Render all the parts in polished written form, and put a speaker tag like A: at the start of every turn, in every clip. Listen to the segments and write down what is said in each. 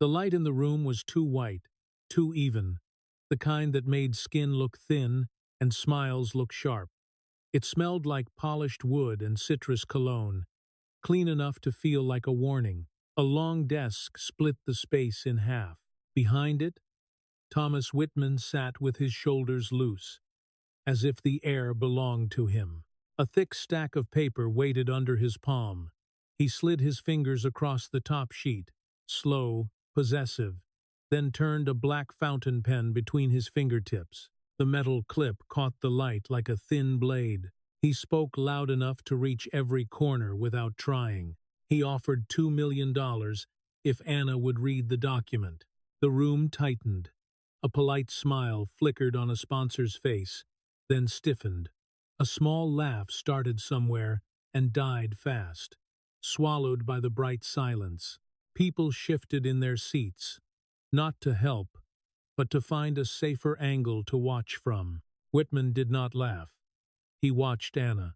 A: The light in the room was too white, too even, the kind that made skin look thin and smiles look sharp. It smelled like polished wood and citrus cologne, clean enough to feel like a warning. A long desk split the space in half. Behind it, Thomas Whitman sat with his shoulders loose, as if the air belonged to him. A thick stack of paper weighted under his palm. He slid his fingers across the top sheet, slow, possessive, then turned a black fountain pen between his fingertips. The metal clip caught the light like a thin blade. He spoke loud enough to reach every corner without trying. He offered $2 million if Anna would read the document. The room tightened. A polite smile flickered on a sponsor's face, then stiffened. A small laugh started somewhere and died fast, swallowed by the bright silence. People shifted in their seats, not to help, but to find a safer angle to watch from. Whitman did not laugh. He watched Anna.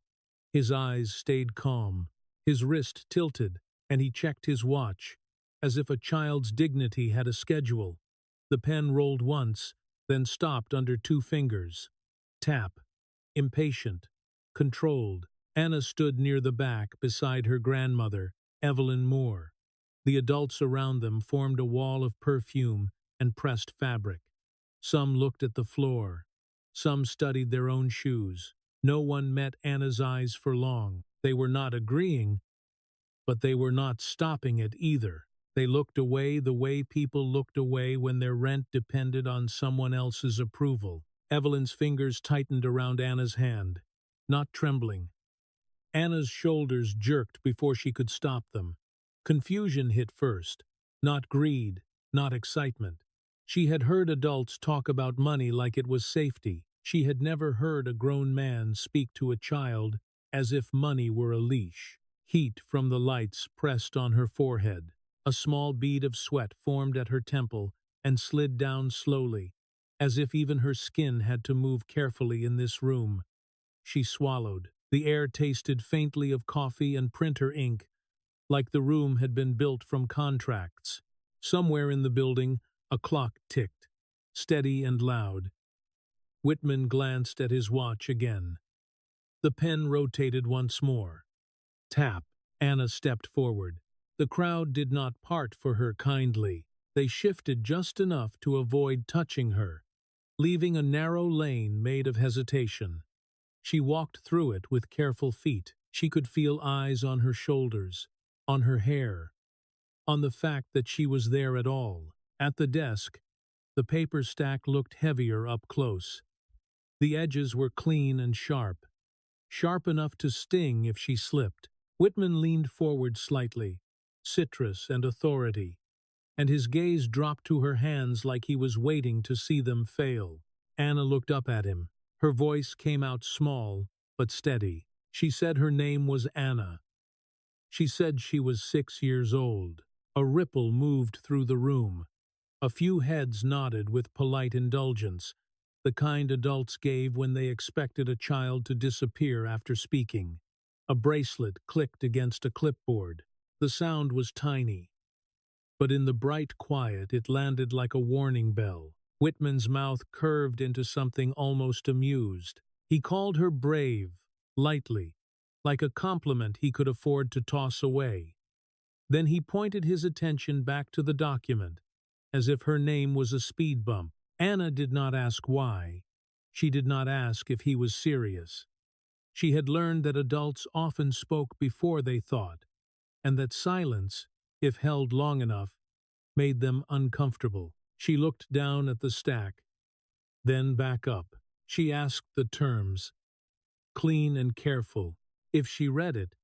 A: His eyes stayed calm, his wrist tilted, and he checked his watch, as if a child's dignity had a schedule. The pen rolled once, then stopped under 2 fingers. Tap. Impatient. Controlled. Anna stood near the back beside her grandmother, Evelyn Moore. The adults around them formed a wall of perfume and pressed fabric. Some looked at the floor. Some studied their own shoes. No one met Anna's eyes for long. They were not agreeing, but they were not stopping it either. They looked away the way people looked away when their rent depended on someone else's approval. Evelyn's fingers tightened around Anna's hand, not trembling. Anna's shoulders jerked before she could stop them. Confusion hit first, not greed, not excitement. She had heard adults talk about money like it was safety. She had never heard a grown man speak to a child as if money were a leash. Heat from the lights pressed on her forehead. A small bead of sweat formed at her temple and slid down slowly, as if even her skin had to move carefully in this room. She swallowed. The air tasted faintly of coffee and printer ink, like the room had been built from contracts. Somewhere in the building, a clock ticked, steady and loud. Whitman glanced at his watch again. The pen rotated once more. Tap. Anna stepped forward. The crowd did not part for her kindly. They shifted just enough to avoid touching her, leaving a narrow lane made of hesitation. She walked through it with careful feet. She could feel eyes on her shoulders, on her hair, on the fact that she was there at all. At the desk, the paper stack looked heavier up close. The edges were clean and sharp, sharp enough to sting if she slipped. Whitman leaned forward slightly, citrus and authority, and his gaze dropped to her hands like he was waiting to see them fail. Anna looked up at him. Her voice came out small, but steady. She said her name was Anna. She said she was 6 years old. A ripple moved through the room. A few heads nodded with polite indulgence, the kind adults gave when they expected a child to disappear after speaking. A bracelet clicked against a clipboard. The sound was tiny, but in the bright quiet it landed like a warning bell. Whitman's mouth curved into something almost amused. He called her brave, lightly, like a compliment he could afford to toss away. Then he pointed his attention back to the document, as if her name was a speed bump. Anna did not ask why. She did not ask if he was serious. She had learned that adults often spoke before they thought, and that silence, if held long enough, made them uncomfortable. She looked down at the stack, then back up. She asked the terms, clean and careful. If she read it,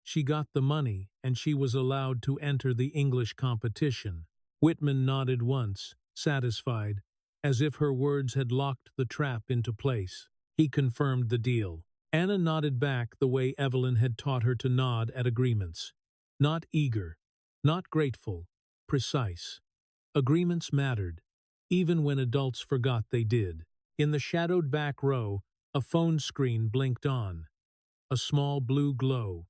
A: she got the money and she was allowed to enter the English competition. Whitman nodded once, satisfied, as if her words had locked the trap into place. He confirmed the deal. Anna nodded back the way Evelyn had taught her to nod at agreements. Not eager, not grateful, precise. Agreements mattered, even when adults forgot they did. In the shadowed back row, a phone screen blinked on. A small blue glow,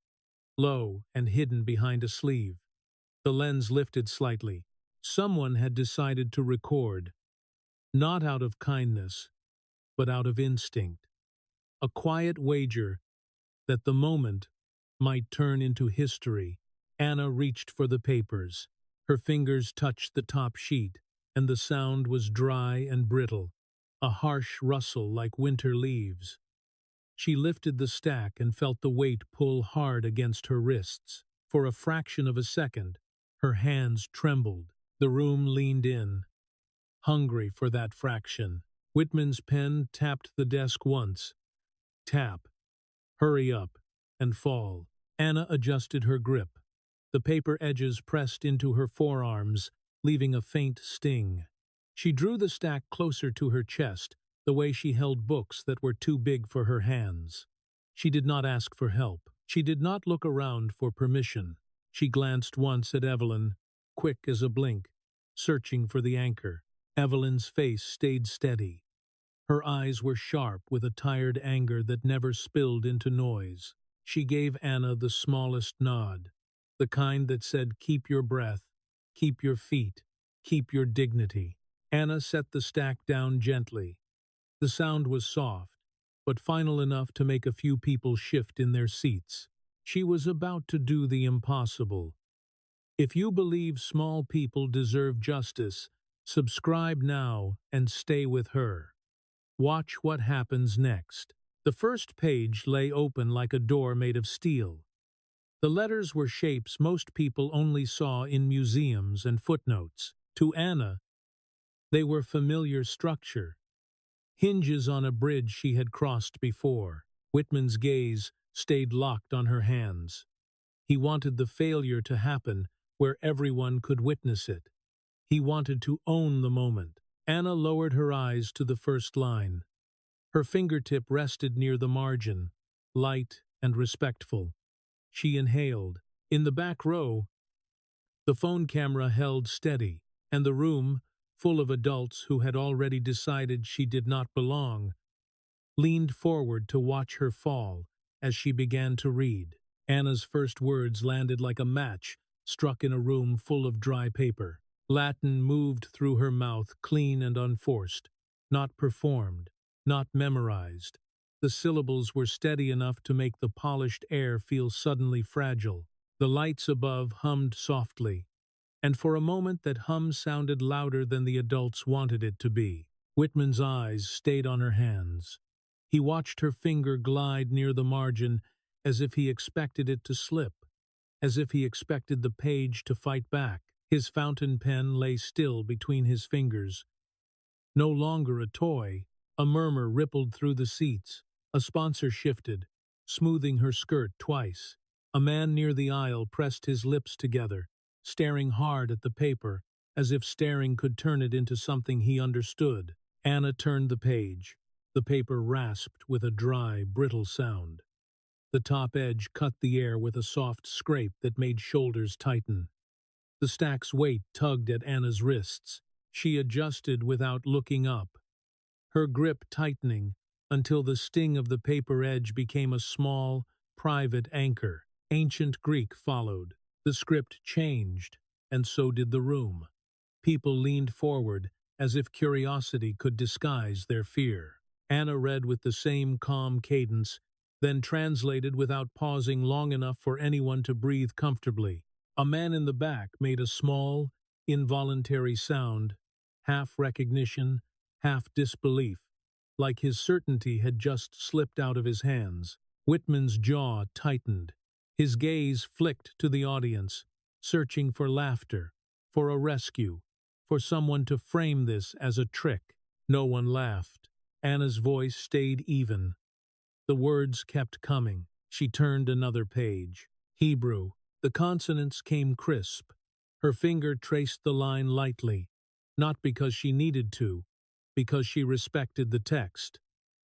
A: low and hidden behind a sleeve. The lens lifted slightly, Someone had decided to record, not out of kindness, but out of instinct. A quiet wager that the moment might turn into history. Anna reached for the papers. Her fingers touched the top sheet, and the sound was dry and brittle, a harsh rustle like winter leaves. She lifted the stack and felt the weight pull hard against her wrists. For a fraction of a second, her hands trembled. The room leaned in, hungry for that fraction. Whitman's pen tapped the desk once. Tap. Hurry up. And fall. Anna adjusted her grip. The paper edges pressed into her forearms, leaving a faint sting. She drew the stack closer to her chest, the way she held books that were too big for her hands. She did not ask for help. She did not look around for permission. She glanced once at Evelyn, quick as a blink, searching for the anchor. Evelyn's face stayed steady. Her eyes were sharp with a tired anger that never spilled into noise. She gave Anna the smallest nod, the kind that said, "Keep your breath, keep your feet, keep your dignity." Anna set the stack down gently. The sound was soft, but final enough to make a few people shift in their seats. She was about to do the impossible. If you believe small people deserve justice, subscribe now and stay with her. Watch what happens next. The first page lay open like a door made of steel. The letters were shapes most people only saw in museums and footnotes. To Anna, they were familiar structure, hinges on a bridge she had crossed before. Whitman's gaze stayed locked on her hands. He wanted the failure to happen where everyone could witness it. He wanted to own the moment. Anna lowered her eyes to the first line. Her fingertip rested near the margin, light and respectful. She inhaled. In the back row, the phone camera held steady, and the room, full of adults who had already decided she did not belong, leaned forward to watch her fall as she began to read. Anna's first words landed like a match struck in a room full of dry paper. Latin moved through her mouth, clean and unforced, not performed, not memorized. The syllables were steady enough to make the polished air feel suddenly fragile. The lights above hummed softly, and for a moment that hum sounded louder than the adults wanted it to be. Whitman's eyes stayed on her hands. He watched her finger glide near the margin as if he expected it to slip, as if he expected the page to fight back. His fountain pen lay still between his fingers. No longer a toy. A murmur rippled through the seats. A sponsor shifted, smoothing her skirt twice. A man near the aisle pressed his lips together, staring hard at the paper, as if staring could turn it into something he understood. Anna turned the page. The paper rasped with a dry, brittle sound. The top edge cut the air with a soft scrape that made shoulders tighten. The stack's weight tugged at Anna's wrists. She adjusted without looking up, her grip tightening until the sting of the paper edge became a small, private anchor. Ancient Greek followed. The script changed, and so did the room. People leaned forward, as if curiosity could disguise their fear. Anna read with the same calm cadence, then translated without pausing long enough for anyone to breathe comfortably. A man in the back made a small, involuntary sound, half recognition, half disbelief, like his certainty had just slipped out of his hands. Whitman's jaw tightened. His gaze flicked to the audience, searching for laughter, for a rescue, for someone to frame this as a trick. No one laughed. Anna's voice stayed even. The words kept coming. She turned another page. Hebrew. The consonants came crisp. Her finger traced the line lightly, not because she needed to, because she respected the text.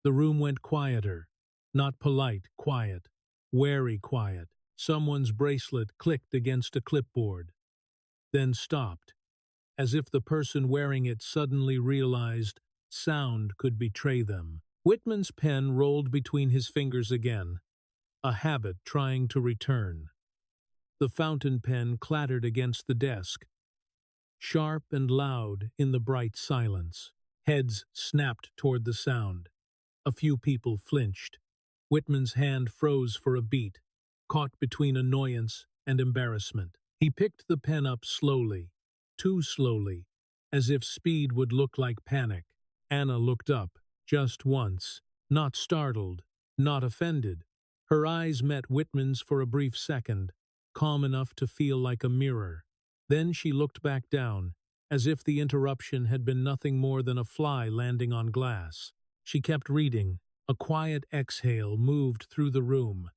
A: The room went quieter, not polite quiet, wary quiet. Someone's bracelet clicked against a clipboard, then stopped, as if the person wearing it suddenly realized sound could betray them. Whitman's pen rolled between his fingers again, a habit trying to return. The fountain pen clattered against the desk. sharp and loud in the bright silence. Heads snapped toward the sound. A few people flinched. Whitman's hand froze for a beat, caught between annoyance and embarrassment. He picked the pen up slowly, too slowly, as if speed would look like panic. Anna looked up, just once, not startled, not offended. Her eyes met Whitman's for a brief second, calm enough to feel like a mirror. Then she looked back down, as if the interruption had been nothing more than a fly landing on glass. She kept reading. A quiet exhale moved through the room,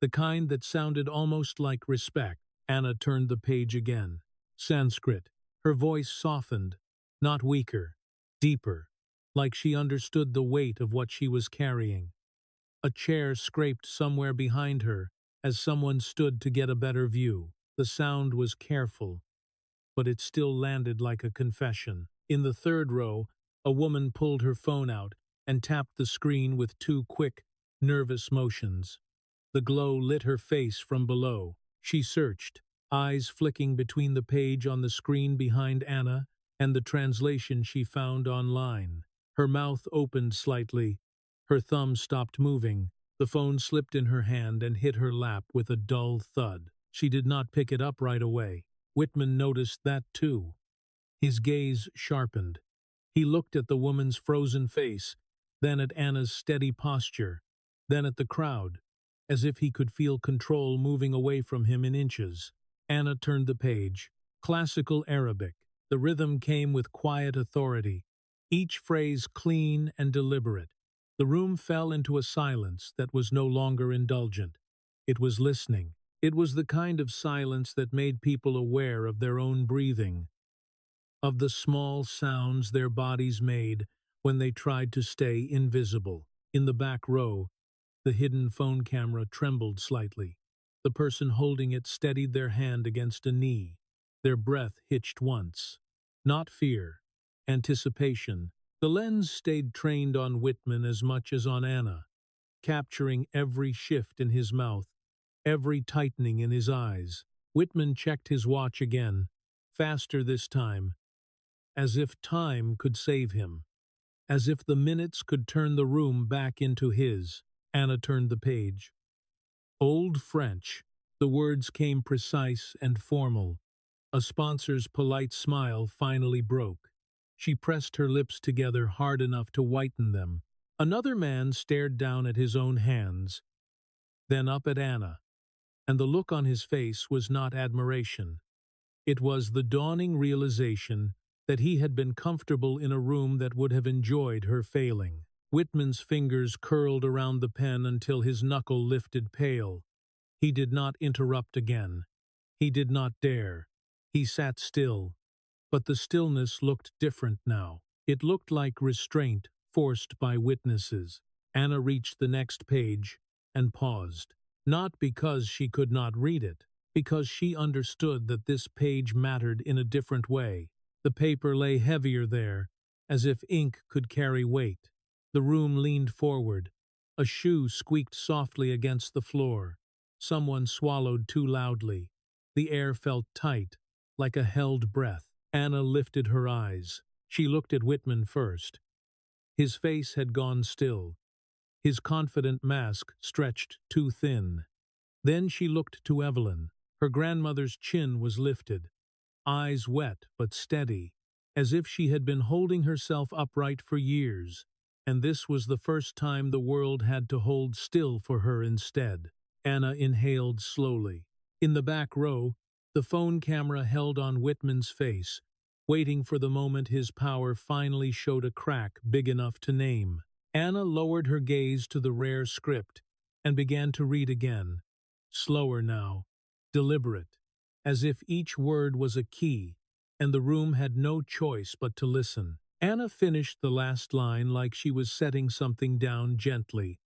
A: the kind that sounded almost like respect. Anna turned the page again. Sanskrit. Her voice softened, not weaker, deeper, like she understood the weight of what she was carrying. A chair scraped somewhere behind her as someone stood to get a better view. The sound was careful, but it still landed like a confession. In the third row, a woman pulled her phone out and tapped the screen with two quick, nervous motions. The glow lit her face from below. She searched, eyes flicking between the page on the screen behind Anna and the translation she found online. Her mouth opened slightly. Her thumb stopped moving. The phone slipped in her hand and hit her lap with a dull thud. She did not pick it up right away. Whitman noticed that too. His gaze sharpened. He looked at the woman's frozen face, then at Anna's steady posture, then at the crowd, as if he could feel control moving away from him in inches. Anna turned the page. Classical Arabic. The rhythm came with quiet authority, each phrase clean and deliberate. The room fell into a silence that was no longer indulgent. It was listening. It was the kind of silence that made people aware of their own breathing, of the small sounds their bodies made when they tried to stay invisible. In the back row, the hidden phone camera trembled slightly. The person holding it steadied their hand against a knee. Their breath hitched once. Not fear, anticipation. The lens stayed trained on Whitman as much as on Anna, capturing every shift in his mouth, every tightening in his eyes. Whitman checked his watch again, faster this time, as if time could save him, as if the minutes could turn the room back into his. Anna turned the page. Old French. The words came precise and formal. A sponsor's polite smile finally broke. She pressed her lips together hard enough to whiten them. Another man stared down at his own hands, then up at Anna, and the look on his face was not admiration. It was the dawning realization that he had been comfortable in a room that would have enjoyed her failing. Whitman's fingers curled around the pen until his knuckle lifted pale. He did not interrupt again. He did not dare. He sat still. But the stillness looked different now. It looked like restraint forced by witnesses. Anna reached the next page and paused. Not because she could not read it, because she understood that this page mattered in a different way. The paper lay heavier there, as if ink could carry weight. The room leaned forward. A shoe squeaked softly against the floor. Someone swallowed too loudly. The air felt tight, like a held breath. Anna lifted her eyes. She looked at Whitman first. His face had gone still. His confident mask stretched too thin. Then she looked to Evelyn. Her grandmother's chin was lifted, eyes wet but steady, as if she had been holding herself upright for years, and this was the first time the world had to hold still for her instead. Anna inhaled slowly. In the back row, the phone camera held on Whitman's face, waiting for the moment his power finally showed a crack big enough to name. Anna lowered her gaze to the rare script and began to read again, slower now, deliberate, as if each word was a key, and the room had no choice but to listen. Anna finished the last line like she was setting something down gently,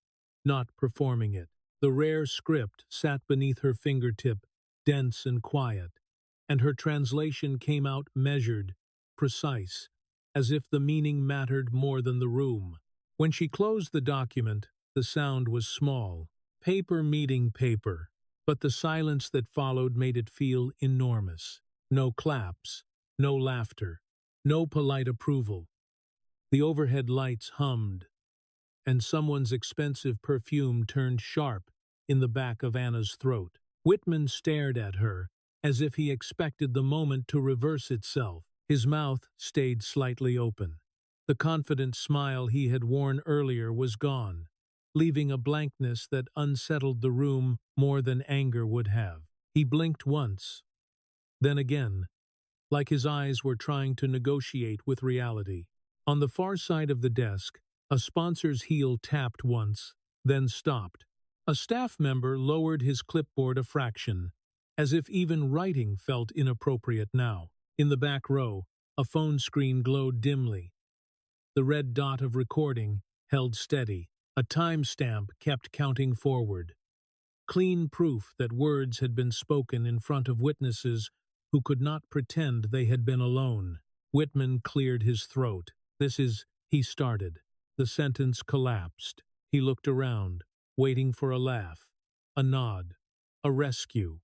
A: not performing it. The rare script sat beneath her fingertip, dense and quiet, and her translation came out measured, precise, as if the meaning mattered more than the room. When she closed the document, the sound was small, paper meeting paper, but the silence that followed made it feel enormous. No claps, No laughter. No polite approval. The overhead lights hummed, and someone's expensive perfume turned sharp in the back of Anna's throat. Whitman stared at her, as if he expected the moment to reverse itself. His mouth stayed slightly open. The confident smile he had worn earlier was gone, leaving a blankness that unsettled the room more than anger would have. He blinked once, then again, like his eyes were trying to negotiate with reality. On the far side of the desk, a sponsor's heel tapped once, then stopped. A staff member lowered his clipboard a fraction, as if even writing felt inappropriate now. In the back row, a phone screen glowed dimly. The red dot of recording held steady. A timestamp kept counting forward. Clean proof that words had been spoken in front of witnesses who could not pretend they had been alone. Whitman cleared his throat. He started. The sentence collapsed. He looked around, waiting for a laugh, a nod, a rescue,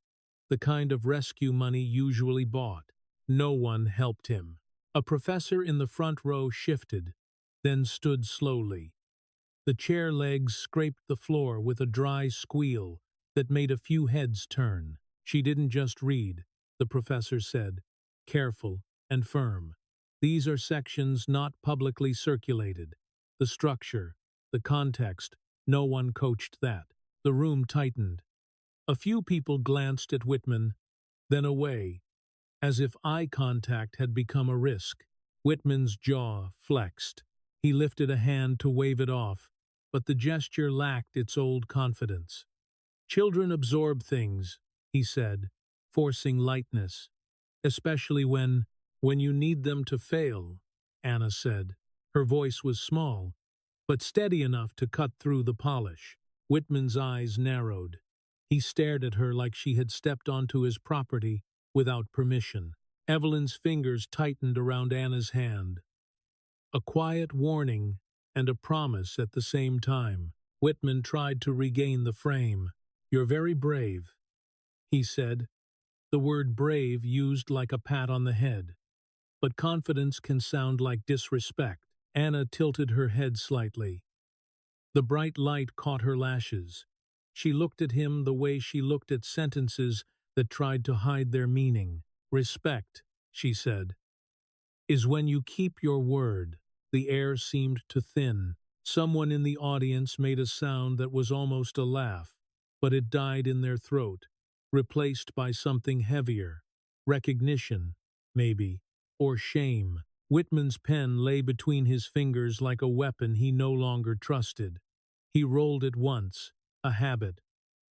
A: the kind of rescue money usually bought. No one helped him. A professor in the front row shifted, then stood slowly. The chair legs scraped the floor with a dry squeal that made a few heads turn. She didn't just read, the professor said, careful and firm. These are sections not publicly circulated. The structure, the context, no one coached that. The room tightened. A few people glanced at Whitman, then away, as if eye contact had become a risk. Whitman's jaw flexed. He lifted a hand to wave it off, but the gesture lacked its old confidence. Children absorb things, he said, forcing lightness, especially when you need them to fail, Anna said. Her voice was small, but steady enough to cut through the polish. Whitman's eyes narrowed. He stared at her like she had stepped onto his property without permission. Evelyn's fingers tightened around Anna's hand. A quiet warning and a promise at the same time. Whitman tried to regain the frame. You're very brave, he said, the word brave used like a pat on the head. But confidence can sound like disrespect. Anna tilted her head slightly. The bright light caught her lashes. She looked at him the way she looked at sentences that tried to hide their meaning. Respect, she said, is when you keep your word. The air seemed to thin. Someone in the audience made a sound that was almost a laugh, but it died in their throat, replaced by something heavier. Recognition, maybe, or shame. Whitman's pen lay between his fingers like a weapon he no longer trusted. He rolled it once, a habit,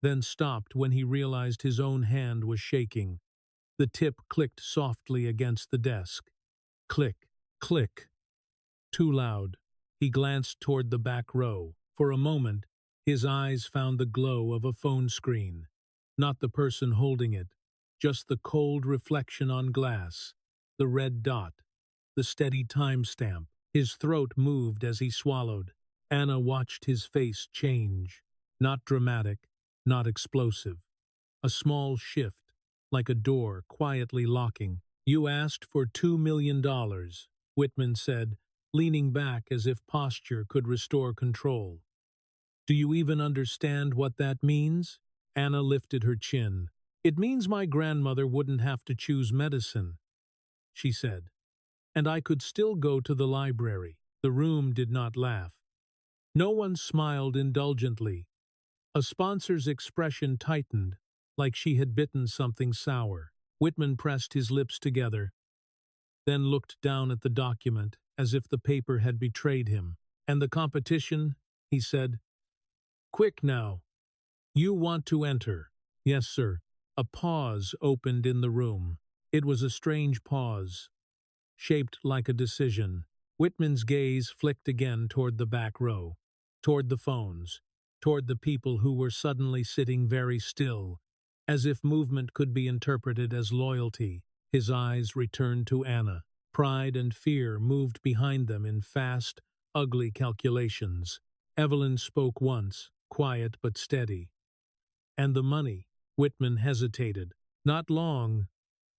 A: then stopped when he realized his own hand was shaking. The tip clicked softly against the desk. Click, click. Too loud. He glanced toward the back row. For a moment, his eyes found the glow of a phone screen. Not the person holding it, just the cold reflection on glass, the red dot, the steady timestamp. His throat moved as he swallowed. Anna watched his face change. Not dramatic, not explosive. A small shift, like a door quietly locking. You asked for $2 million, Whitman said, leaning back as if posture could restore control. Do you even understand what that means? Anna lifted her chin. It means my grandmother wouldn't have to choose medicine, she said. And I could still go to the library. The room did not laugh. No one smiled indulgently. A sponsor's expression tightened, like she had bitten something sour. Whitman pressed his lips together, then looked down at the document as if the paper had betrayed him. And the competition, he said. Quick now. You want to enter? Yes, sir. A pause opened in the room. It was a strange pause, shaped like a decision. Whitman's gaze flicked again toward the back row, toward the phones, toward the people who were suddenly sitting very still, as if movement could be interpreted as loyalty. His eyes returned to Anna. Pride and fear moved behind them in fast, ugly calculations. Evelyn spoke once, quiet but steady. And the money? Whitman hesitated. Not long,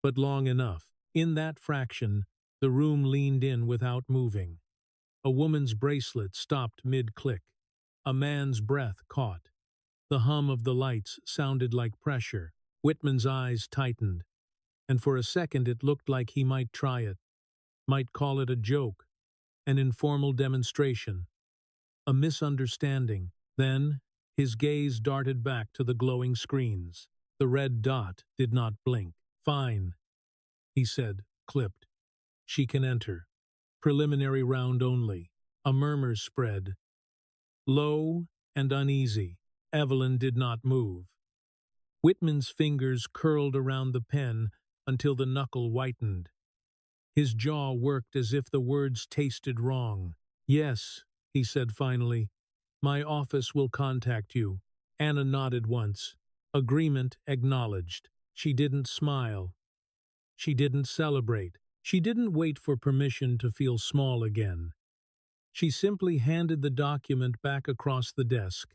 A: but long enough. In that fraction, the room leaned in without moving. A woman's bracelet stopped mid-click. A man's breath caught. The hum of the lights sounded like pressure. Whitman's eyes tightened, and for a second it looked like he might try it, might call it a joke, an informal demonstration, a misunderstanding. Then, his gaze darted back to the glowing screens. The red dot did not blink. "Fine," he said, clipped. "She can enter. Preliminary round only." A murmur spread, low and uneasy. Evelyn did not move. Whitman's fingers curled around the pen until the knuckle whitened. His jaw worked as if the words tasted wrong. "Yes," he said finally. "My office will contact you." Anna nodded once. Agreement acknowledged. She didn't smile. She didn't celebrate. She didn't wait for permission to feel small again. She simply handed the document back across the desk,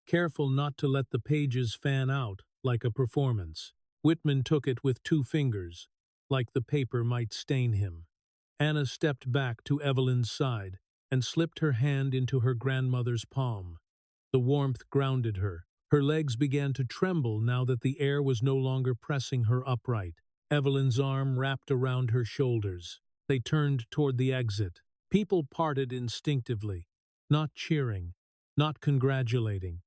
A: careful not to let the pages fan out like a performance. Whitman took it with 2 fingers, like the paper might stain him. Anna stepped back to Evelyn's side and slipped her hand into her grandmother's palm. The warmth grounded her. Her legs began to tremble now that the air was no longer pressing her upright. Evelyn's arm wrapped around her shoulders. They turned toward the exit. People parted instinctively, not cheering, not congratulating,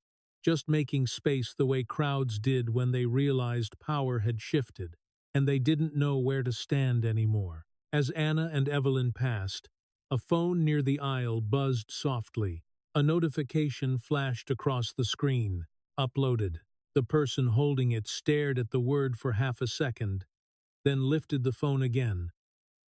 A: just making space the way crowds did when they realized power had shifted, and they didn't know where to stand anymore. As Anna and Evelyn passed, a phone near the aisle buzzed softly. A notification flashed across the screen. Uploaded. The person holding it stared at the word for half a second, then lifted the phone again,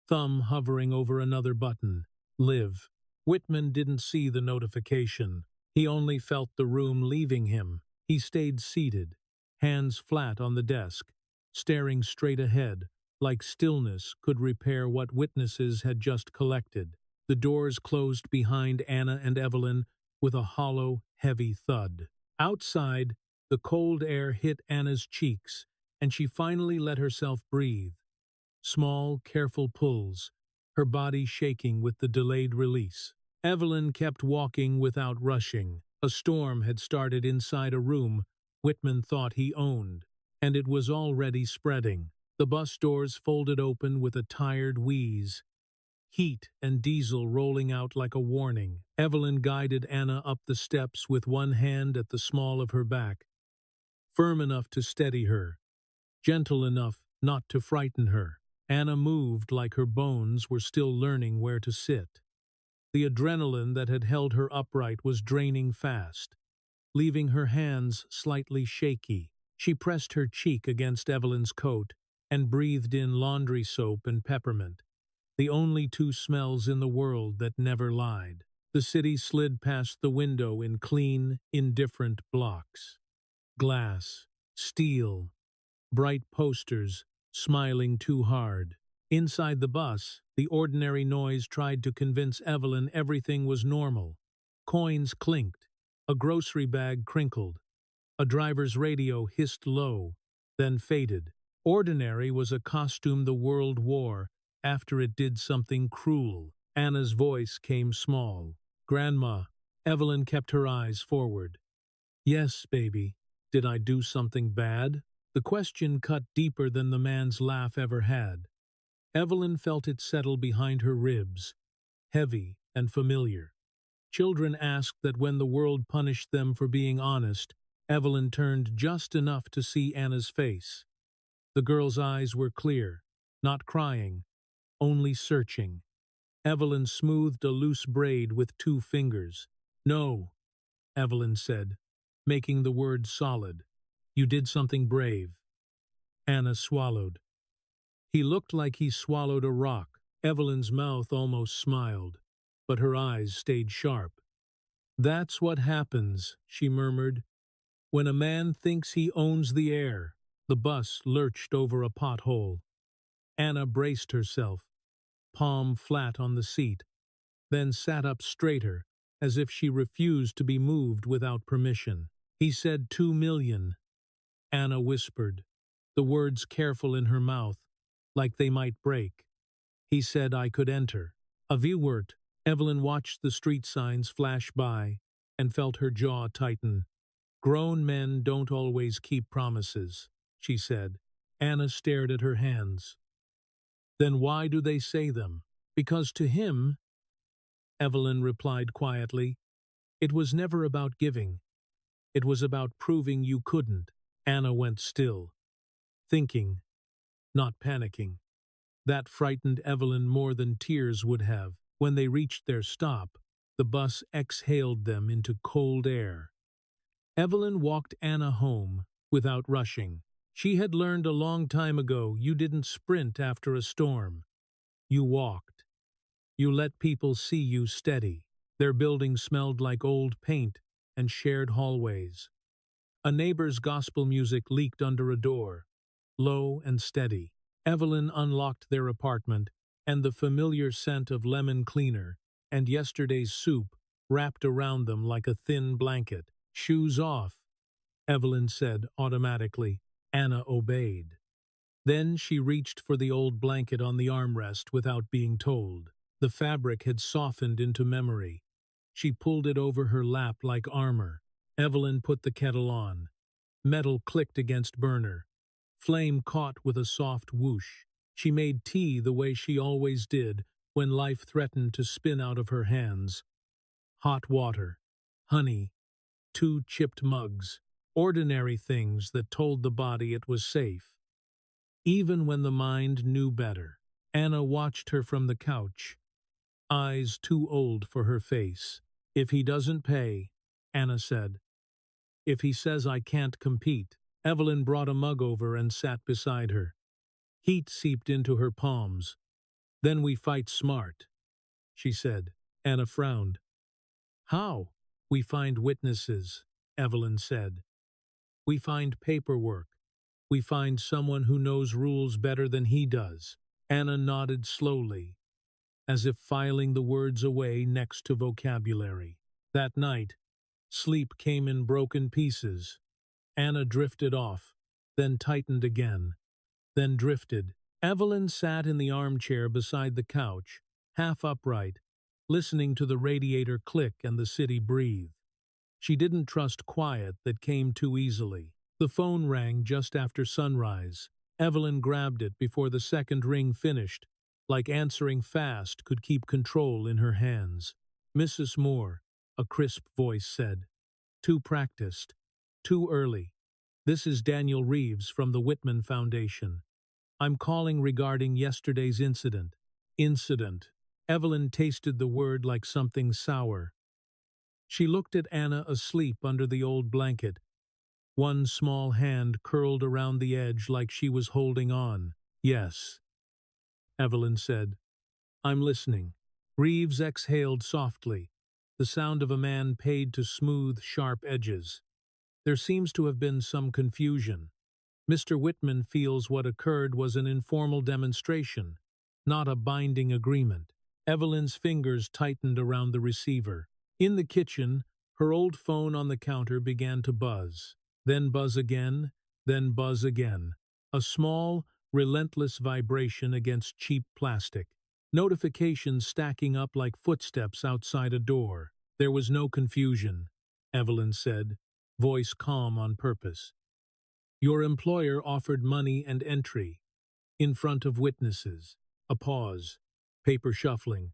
A: thumb hovering over another button. Live. Whitman didn't see the notification. He only felt the room leaving him. He stayed seated, hands flat on the desk, staring straight ahead, like stillness could repair what witnesses had just collected. The doors closed behind Anna and Evelyn with a hollow, heavy thud. Outside, the cold air hit Anna's cheeks, and she finally let herself breathe. Small, careful pulls, her body shaking with the delayed release. Evelyn kept walking without rushing. A storm had started inside a room Whitman thought he owned, and it was already spreading. The bus doors folded open with a tired wheeze, heat and diesel rolling out like a warning. Evelyn guided Anna up the steps with one hand at the small of her back, firm enough to steady her, gentle enough not to frighten her. Anna moved like her bones were still learning where to sit. The adrenaline that had held her upright was draining fast, leaving her hands slightly shaky. She pressed her cheek against Evelyn's coat and breathed in laundry soap and peppermint, the only 2 smells in the world that never lied. The city slid past the window in clean, indifferent blocks. Glass, steel, bright posters, smiling too hard. Inside the bus, the ordinary noise tried to convince Evelyn everything was normal. Coins clinked, a grocery bag crinkled, a driver's radio hissed low, then faded. Ordinary was a costume the world wore after it did something cruel. Anna's voice came small. "Grandma." Evelyn kept her eyes forward. "Yes, baby. Did I do something bad?" The question cut deeper than the man's laugh ever had. Evelyn felt it settle behind her ribs, heavy and familiar. Children asked that when the world punished them for being honest. Evelyn turned just enough to see Anna's face. The girl's eyes were clear, not crying, only searching. Evelyn smoothed a loose braid with 2 fingers. "No," Evelyn said, making the words solid. "You did something brave." Anna swallowed. He looked like he swallowed a rock. Evelyn's mouth almost smiled, but her eyes stayed sharp. "That's what happens," she murmured, "when a man thinks he owns the air." The bus lurched over a pothole. Anna braced herself, palm flat on the seat, then sat up straighter, as if she refused to be moved without permission. "He said 2 million," Anna whispered, the words careful in her mouth, like they might break. He said I could enter. A Viewert. Evelyn watched the street signs flash by and felt her jaw tighten. Grown men don't always keep promises, she said. Anna stared at her hands. Then why do they say them? Because to him, Evelyn replied quietly, it was never about giving. It was about proving you couldn't. Anna went still, thinking, not panicking. That frightened Evelyn more than tears would have. When they reached their stop, the bus exhaled them into cold air. Evelyn walked Anna home without rushing. She had learned a long time ago you didn't sprint after a storm. You walked. You let people see you steady. Their building smelled like old paint and shared hallways. A neighbor's gospel music leaked under a door, low and steady. Evelyn unlocked their apartment, and the familiar scent of lemon cleaner and yesterday's soup wrapped around them like a thin blanket. Shoes off, Evelyn said automatically. Anna obeyed. Then she reached for the old blanket on the armrest without being told. The fabric had softened into memory. She pulled it over her lap like armor. Evelyn put the kettle on. Metal clicked against burner. Flame caught with a soft whoosh. She made tea the way she always did when life threatened to spin out of her hands. Hot water, honey, 2 chipped mugs, ordinary things that told the body it was safe. Even when the mind knew better. Anna watched her from the couch, eyes too old for her face. If he doesn't pay, Anna said. If he says I can't compete. Evelyn brought a mug over and sat beside her. Heat seeped into her palms. Then we fight smart, she said. Anna frowned. How? We find witnesses, Evelyn said. We find paperwork. We find someone who knows rules better than he does. Anna nodded slowly, as if filing the words away next to vocabulary. That night, sleep came in broken pieces. Anna drifted off, then tightened again, then drifted. Evelyn sat in the armchair beside the couch, half upright, listening to the radiator click and the city breathe. She didn't trust quiet that came too easily. The phone rang just after sunrise. Evelyn grabbed it before the second ring finished, like answering fast could keep control in her hands. Mrs. Moore, a crisp voice said. Too practiced. Too early. This is Daniel Reeves from the Whitman Foundation. I'm calling regarding yesterday's incident. Incident. Evelyn tasted the word like something sour. She looked at Anna asleep under the old blanket. One small hand curled around the edge like she was holding on. Yes, Evelyn said. I'm listening. Reeves exhaled softly, the sound of a man paid to smooth, sharp edges. There seems to have been some confusion. Mr. Whitman feels what occurred was an informal demonstration, not a binding agreement. Evelyn's fingers tightened around the receiver. In the kitchen, her old phone on the counter began to buzz. Then buzz again, then buzz again. A small, relentless vibration against cheap plastic. Notifications stacking up like footsteps outside a door. There was no confusion, Evelyn said, voice calm on purpose. Your employer offered money and entry. In front of witnesses. A pause. Paper shuffling.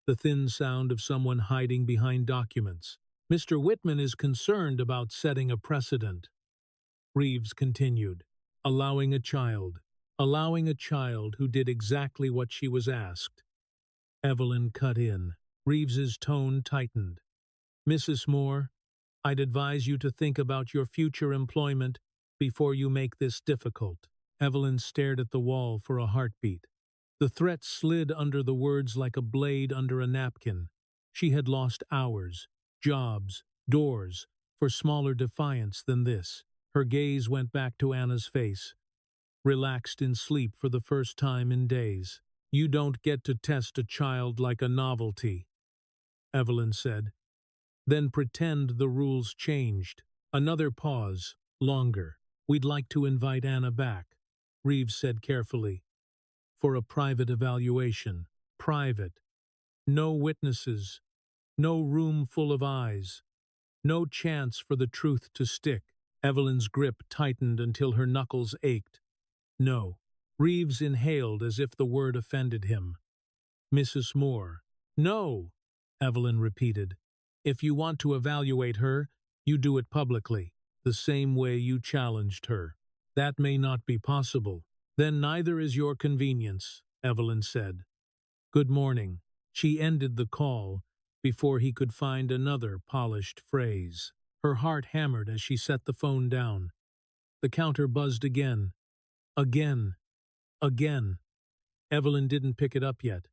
A: The thin sound of someone hiding behind documents. Mr. Whitman is concerned about setting a precedent. Reeves continued. Allowing a child who did exactly what she was asked. Evelyn cut in. Reeves's tone tightened. Mrs. Moore, I'd advise you to think about your future employment before you make this difficult. Evelyn stared at the wall for a heartbeat. The threat slid under the words like a blade under a napkin. She had lost hours, jobs, doors, for smaller defiance than this. Her gaze went back to Anna's face, relaxed in sleep for the first time in days. You don't get to test a child like a novelty, Evelyn said. Then pretend the rules changed. Another pause, longer. We'd like to invite Anna back, Reeves said carefully. for a private evaluation. Private. No witnesses. No room full of eyes. No chance for the truth to stick. Evelyn's grip tightened until her knuckles ached. No. Reeves inhaled as if the word offended him. Mrs. Moore. No, Evelyn repeated. If you want to evaluate her, you do it publicly, the same way you challenged her. That may not be possible. Then neither is your convenience, Evelyn said. Good morning. She ended the call before he could find another polished phrase. Her heart hammered as she set the phone down. The counter buzzed again. Again. Again. Evelyn didn't pick it up yet.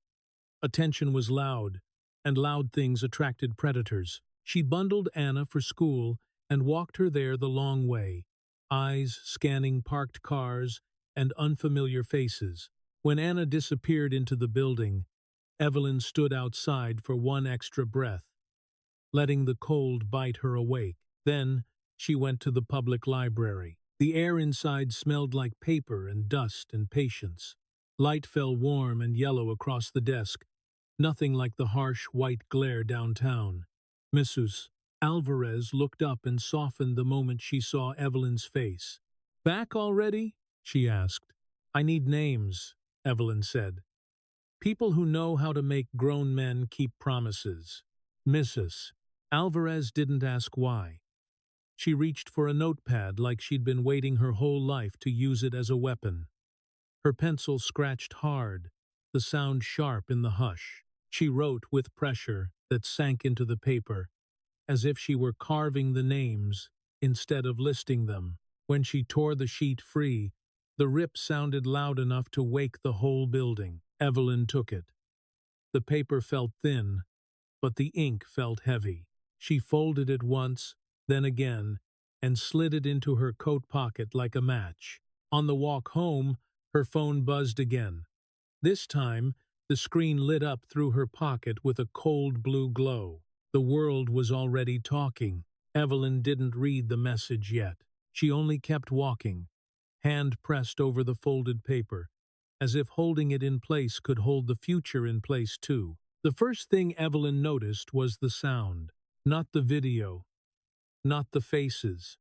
A: Attention was loud, and loud things attracted predators. She bundled Anna for school and walked her there the long way, eyes scanning parked cars and unfamiliar faces. When Anna disappeared into the building, Evelyn stood outside for one extra breath, letting the cold bite her awake. Then she went to the public library. The air inside smelled like paper and dust and patience. Light fell warm and yellow across the desk, nothing like the harsh white glare downtown. Mrs. Alvarez looked up and softened the moment she saw Evelyn's face. Back already? She asked. I need names, Evelyn said. People who know how to make grown men keep promises. Mrs. Alvarez didn't ask why. She reached for a notepad like she'd been waiting her whole life to use it as a weapon. Her pencil scratched hard, the sound sharp in the hush. She wrote with pressure that sank into the paper, as if she were carving the names instead of listing them. When she tore the sheet free, the rip sounded loud enough to wake the whole building. Evelyn took it. The paper felt thin, but the ink felt heavy. She folded it once, then again, and slid it into her coat pocket like a match. On the walk home, her phone buzzed again. This time, the screen lit up through her pocket with a cold blue glow. The world was already talking. Evelyn didn't read the message yet. She only kept walking, hand pressed over the folded paper, as if holding it in place could hold the future in place too. The first thing Evelyn noticed was the sound, not the video, not the faces.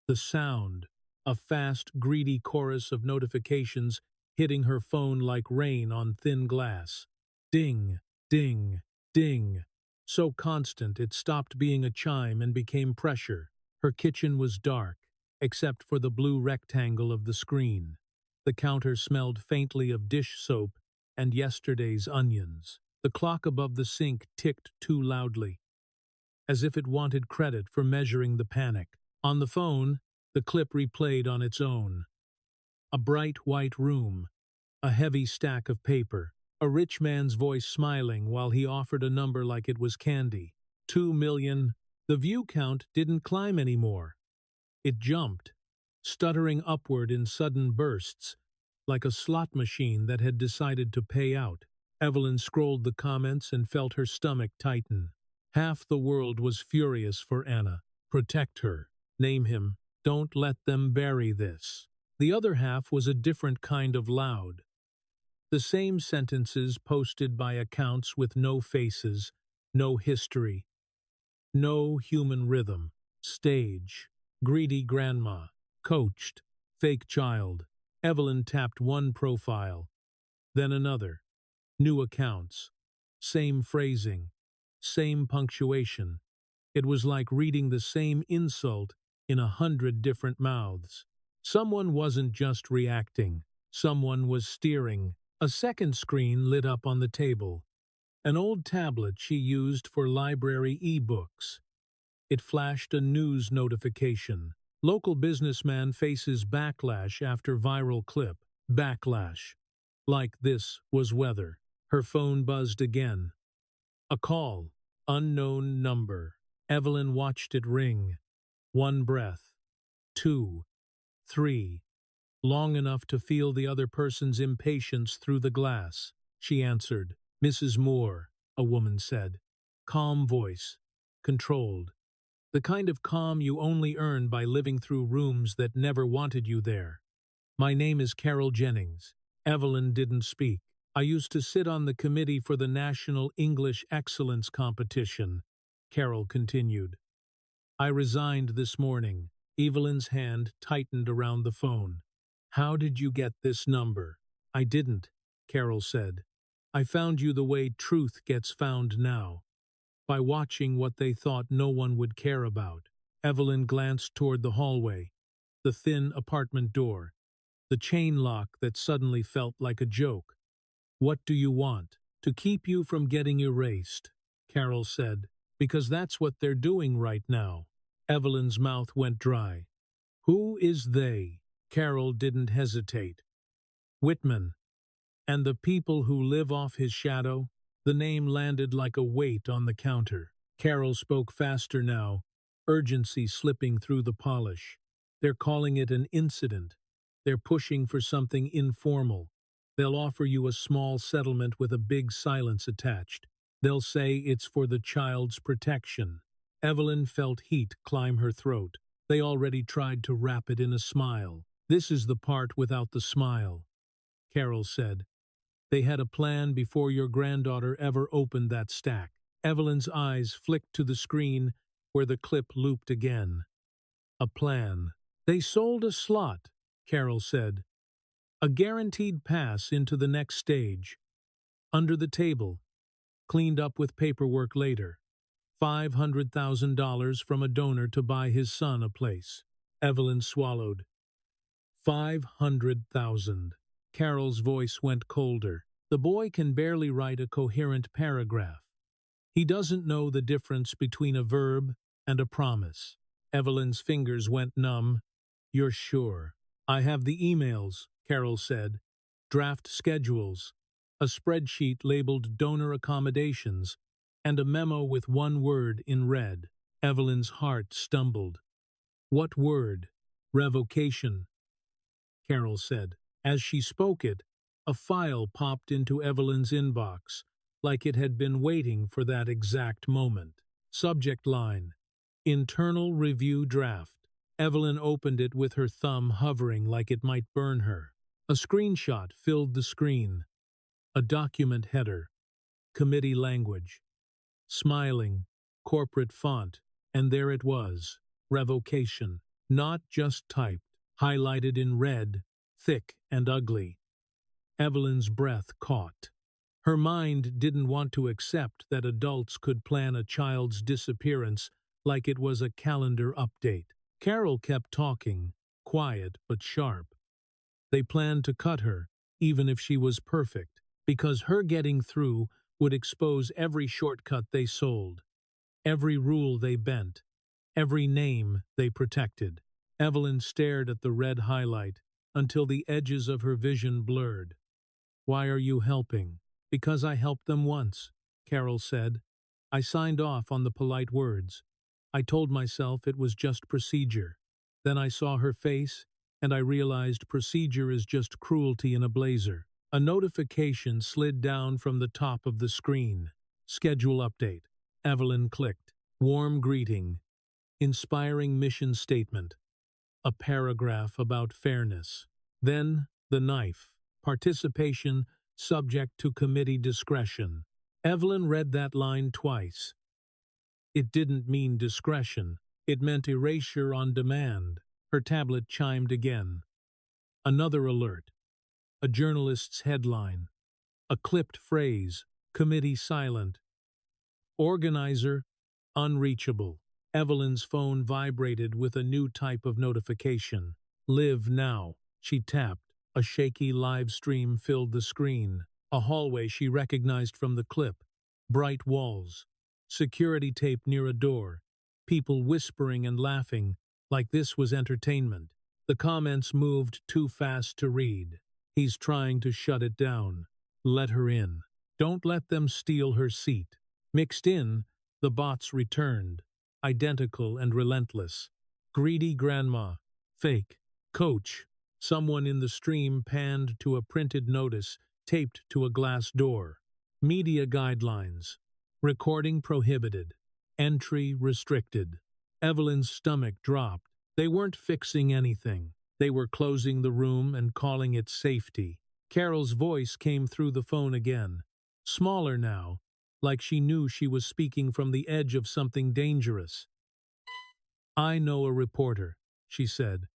A: The sound, a fast, greedy chorus of notifications hitting her phone like rain on thin glass. Ding, ding, ding. So constant it stopped being a chime and became pressure. Her kitchen was dark, except for the blue rectangle of the screen. The counter smelled faintly of dish soap and yesterday's onions. The clock above the sink ticked too loudly, as if it wanted credit for measuring the panic. On the phone, the clip replayed on its own. A bright white room, a heavy stack of paper, a rich man's voice smiling while he offered a number like it was candy. 2 million. The view count didn't climb anymore. It jumped, stuttering upward in sudden bursts, like a slot machine that had decided to pay out. Evelyn scrolled the comments and felt her stomach tighten. Half the world was furious for Anna. Protect her. Name him. Don't let them bury this. The other half was a different kind of loud. The same sentences posted by accounts with no faces, no history, no human rhythm. Stage. Greedy grandma. Coached. Fake child. Evelyn tapped one profile, then another. New accounts. Same phrasing. Same punctuation. It was like reading the same insult in 100 different mouths. Someone wasn't just reacting. Someone was steering. A second screen lit up on the table. An old tablet she used for library e-books. It flashed a news notification. Local businessman faces backlash after viral clip. Backlash. Like this was weather. Her phone buzzed again. A call. Unknown number. Evelyn watched it ring. One breath. 2. 3. Long enough to feel the other person's impatience through the glass. She answered. Mrs. Moore, a woman said. Calm voice. Controlled. The kind of calm you only earn by living through rooms that never wanted you there. My name is Carol Jennings. Evelyn didn't speak. I used to sit on the committee for the National English Excellence Competition, Carol continued. I resigned this morning. Evelyn's hand tightened around the phone. How did you get this number? I didn't, Carol said. I found you the way truth gets found now, by watching what they thought no one would care about. Evelyn glanced toward the hallway, the thin apartment door, the chain lock that suddenly felt like a joke. What do you want? To keep you from getting erased, Carol said, because that's what they're doing right now. Evelyn's mouth went dry. Who is they? Carol didn't hesitate. Whitman. And the people who live off his shadow? The name landed like a weight on the counter. Carol spoke faster now, urgency slipping through the polish. They're calling it an incident. They're pushing for something informal. They'll offer you a small settlement with a big silence attached. They'll say it's for the child's protection. Evelyn felt heat climb her throat. They already tried to wrap it in a smile. This is the part without the smile, Carol said. They had a plan before your granddaughter ever opened that stack. Evelyn's eyes flicked to the screen where the clip looped again. A plan. They sold a slot, Carol said. A guaranteed pass into the next stage. Under the table. Cleaned up with paperwork later. $500,000 from a donor to buy his son a place. Evelyn swallowed. 500,000. Carol's voice went colder. The boy can barely write a coherent paragraph. He doesn't know the difference between a verb and a promise. Evelyn's fingers went numb. You're sure? I have the emails, Carol said. Draft schedules, a spreadsheet labeled donor accommodations, and a memo with one word in red. Evelyn's heart stumbled. What word? Revocation, Carol said. As she spoke it, a file popped into Evelyn's inbox, like it had been waiting for that exact moment. Subject line: Internal Review Draft. Evelyn opened it with her thumb hovering like it might burn her. A screenshot filled the screen. A document header. Committee language. Smiling. Corporate font. And there it was. Revocation. Not just typed. Highlighted in red. Thick and ugly. Evelyn's breath caught. Her mind didn't want to accept that adults could plan a child's disappearance like it was a calendar update. Carol kept talking, quiet but sharp. They planned to cut her, even if she was perfect, because her getting through would expose every shortcut they sold, every rule they bent, every name they protected. Evelyn stared at the red highlight until the edges of her vision blurred. Why are you helping? Because I helped them once, Carol said. I signed off on the polite words. I told myself it was just procedure. Then I saw her face, and I realized procedure is just cruelty in a blazer. A notification slid down from the top of the screen. Schedule update. Evelyn clicked. Warm greeting. Inspiring mission statement. A paragraph about fairness. Then, the knife. Participation subject to committee discretion. Evelyn read that line twice. It didn't mean discretion. It meant erasure on demand. Her tablet chimed again. Another alert. A journalist's headline. A clipped phrase. Committee silent. Organizer unreachable. Evelyn's phone vibrated with a new type of notification. Live now. She tapped. A shaky live stream filled the screen. A hallway she recognized from the clip. Bright walls. Security tape near a door. People whispering and laughing, like this was entertainment. The comments moved too fast to read. He's trying to shut it down. Let her in. Don't let them steal her seat. Mixed in, the bots returned. Identical and relentless. Greedy grandma. Fake. Coach. Someone in the stream panned to a printed notice taped to a glass door. Media guidelines. Recording prohibited. Entry restricted. Evelyn's stomach dropped. They weren't fixing anything. They were closing the room and calling it safety. Carol's voice came through the phone again, smaller now, like she knew she was speaking from the edge of something dangerous. "I know a reporter," she said.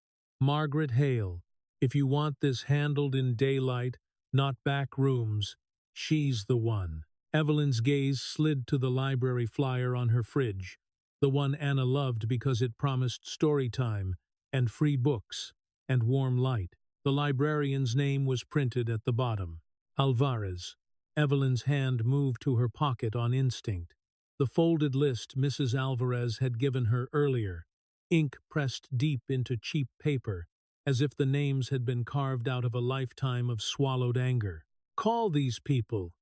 A: "Margaret Hale. If you want this handled in daylight, not back rooms, she's the one." Evelyn's gaze slid to the library flyer on her fridge, the one Anna loved because it promised story time and free books and warm light. The librarian's name was printed at the bottom. Alvarez. Evelyn's hand moved to her pocket on instinct. The folded list Mrs. Alvarez had given her earlier, ink pressed deep into cheap paper, as if the names had been carved out of a lifetime of swallowed anger. "Call these people,"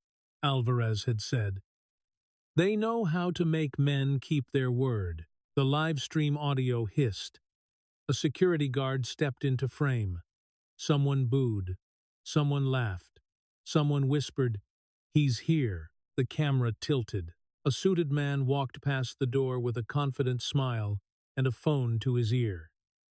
A: Alvarez had said. "They know how to make men keep their word." The live stream audio hissed. A security guard stepped into frame. Someone booed. Someone laughed. Someone whispered, "He's here." The camera tilted. A suited man walked past the door with a confident smile and a phone to his ear.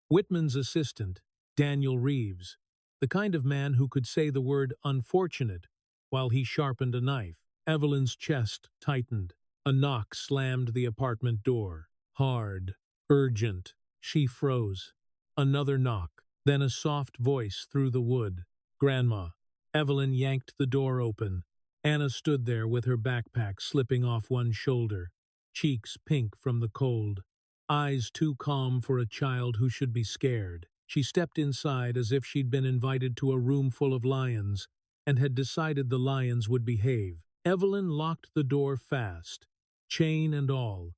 A: Whitman's assistant, Daniel Reeves, the kind of man who could say the word unfortunate while he sharpened a knife. Evelyn's chest tightened. A knock slammed the apartment door. Hard, urgent. She froze. Another knock, then a soft voice through the wood. "Grandma." Evelyn yanked the door open. Anna stood there with her backpack slipping off one shoulder, cheeks pink from the cold, eyes too calm for a child who should be scared. She stepped inside as if she'd been invited to a room full of lions and had decided the lions would behave. Evelyn locked the door fast, chain and all,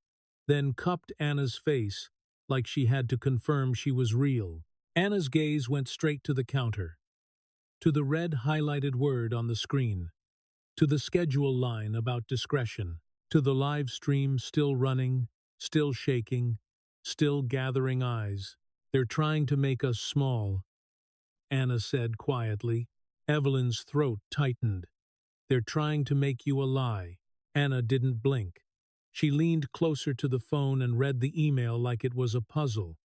A: then cupped Anna's face like she had to confirm she was real. Anna's gaze went straight to the counter, to the red highlighted word on the screen, to the schedule line about discretion, to the live stream still running, still shaking, still gathering eyes. "They're trying to make us small," Anna said quietly. Evelyn's throat tightened. "They're trying to make you a lie." Anna didn't blink. She leaned closer to the phone and read the email like it was a puzzle.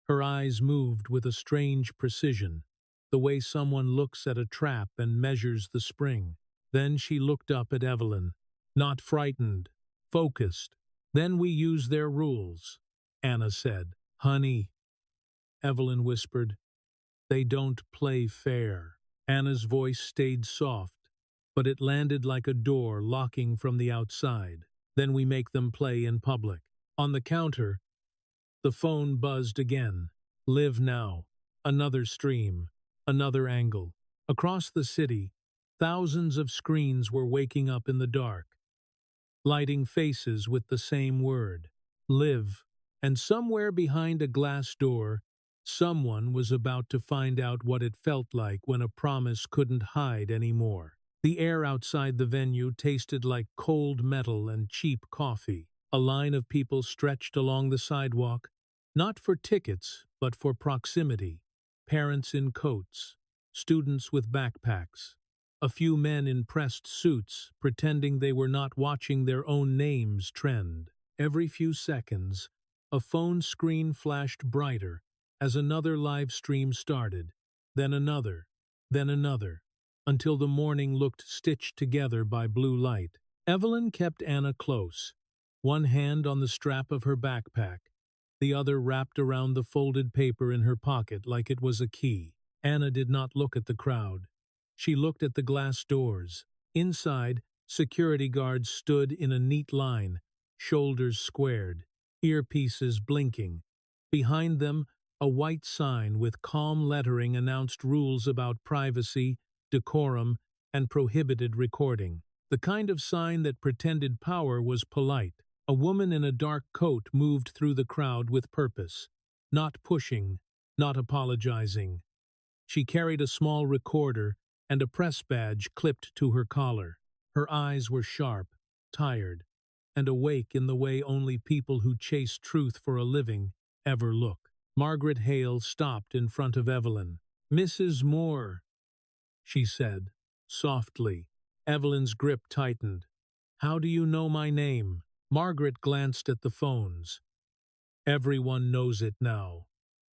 A: Her eyes moved with a strange precision, the way someone looks at a trap and measures the spring. Then she looked up at Evelyn, not frightened, focused. "Then we use their rules," Anna said. "Honey," Evelyn whispered, "they don't play fair." Anna's voice stayed soft, but it landed like a door locking from the outside. "Then we make them play in public." On the counter, the phone buzzed again. Live now. Another stream. Another angle. Across the city, thousands of screens were waking up in the dark, lighting faces with the same word, live. And somewhere behind a glass door, someone was about to find out what it felt like when a promise couldn't hide anymore. The air outside the venue tasted like cold metal and cheap coffee. A line of people stretched along the sidewalk, not for tickets, but for proximity. Parents in coats, students with backpacks, a few men in pressed suits pretending they were not watching their own names trend. Every few seconds, a phone screen flashed brighter as another live stream started, then another, until the morning looked stitched together by blue light. Evelyn kept Anna close, one hand on the strap of her backpack, the other wrapped around the folded paper in her pocket like it was a key. Anna did not look at the crowd. She looked at the glass doors. Inside, security guards stood in a neat line, shoulders squared, earpieces blinking. Behind them, a white sign with calm lettering announced rules about privacy, decorum, and prohibited recording. The kind of sign that pretended power was polite. A woman in a dark coat moved through the crowd with purpose, not pushing, not apologizing. She carried a small recorder and a press badge clipped to her collar. Her eyes were sharp, tired, and awake in the way only people who chase truth for a living ever look. Margaret Hale stopped in front of Evelyn. "Mrs. Moore," she said, softly. Evelyn's grip tightened. "How do you know my name?" Margaret glanced at the phones. "Everyone knows it now.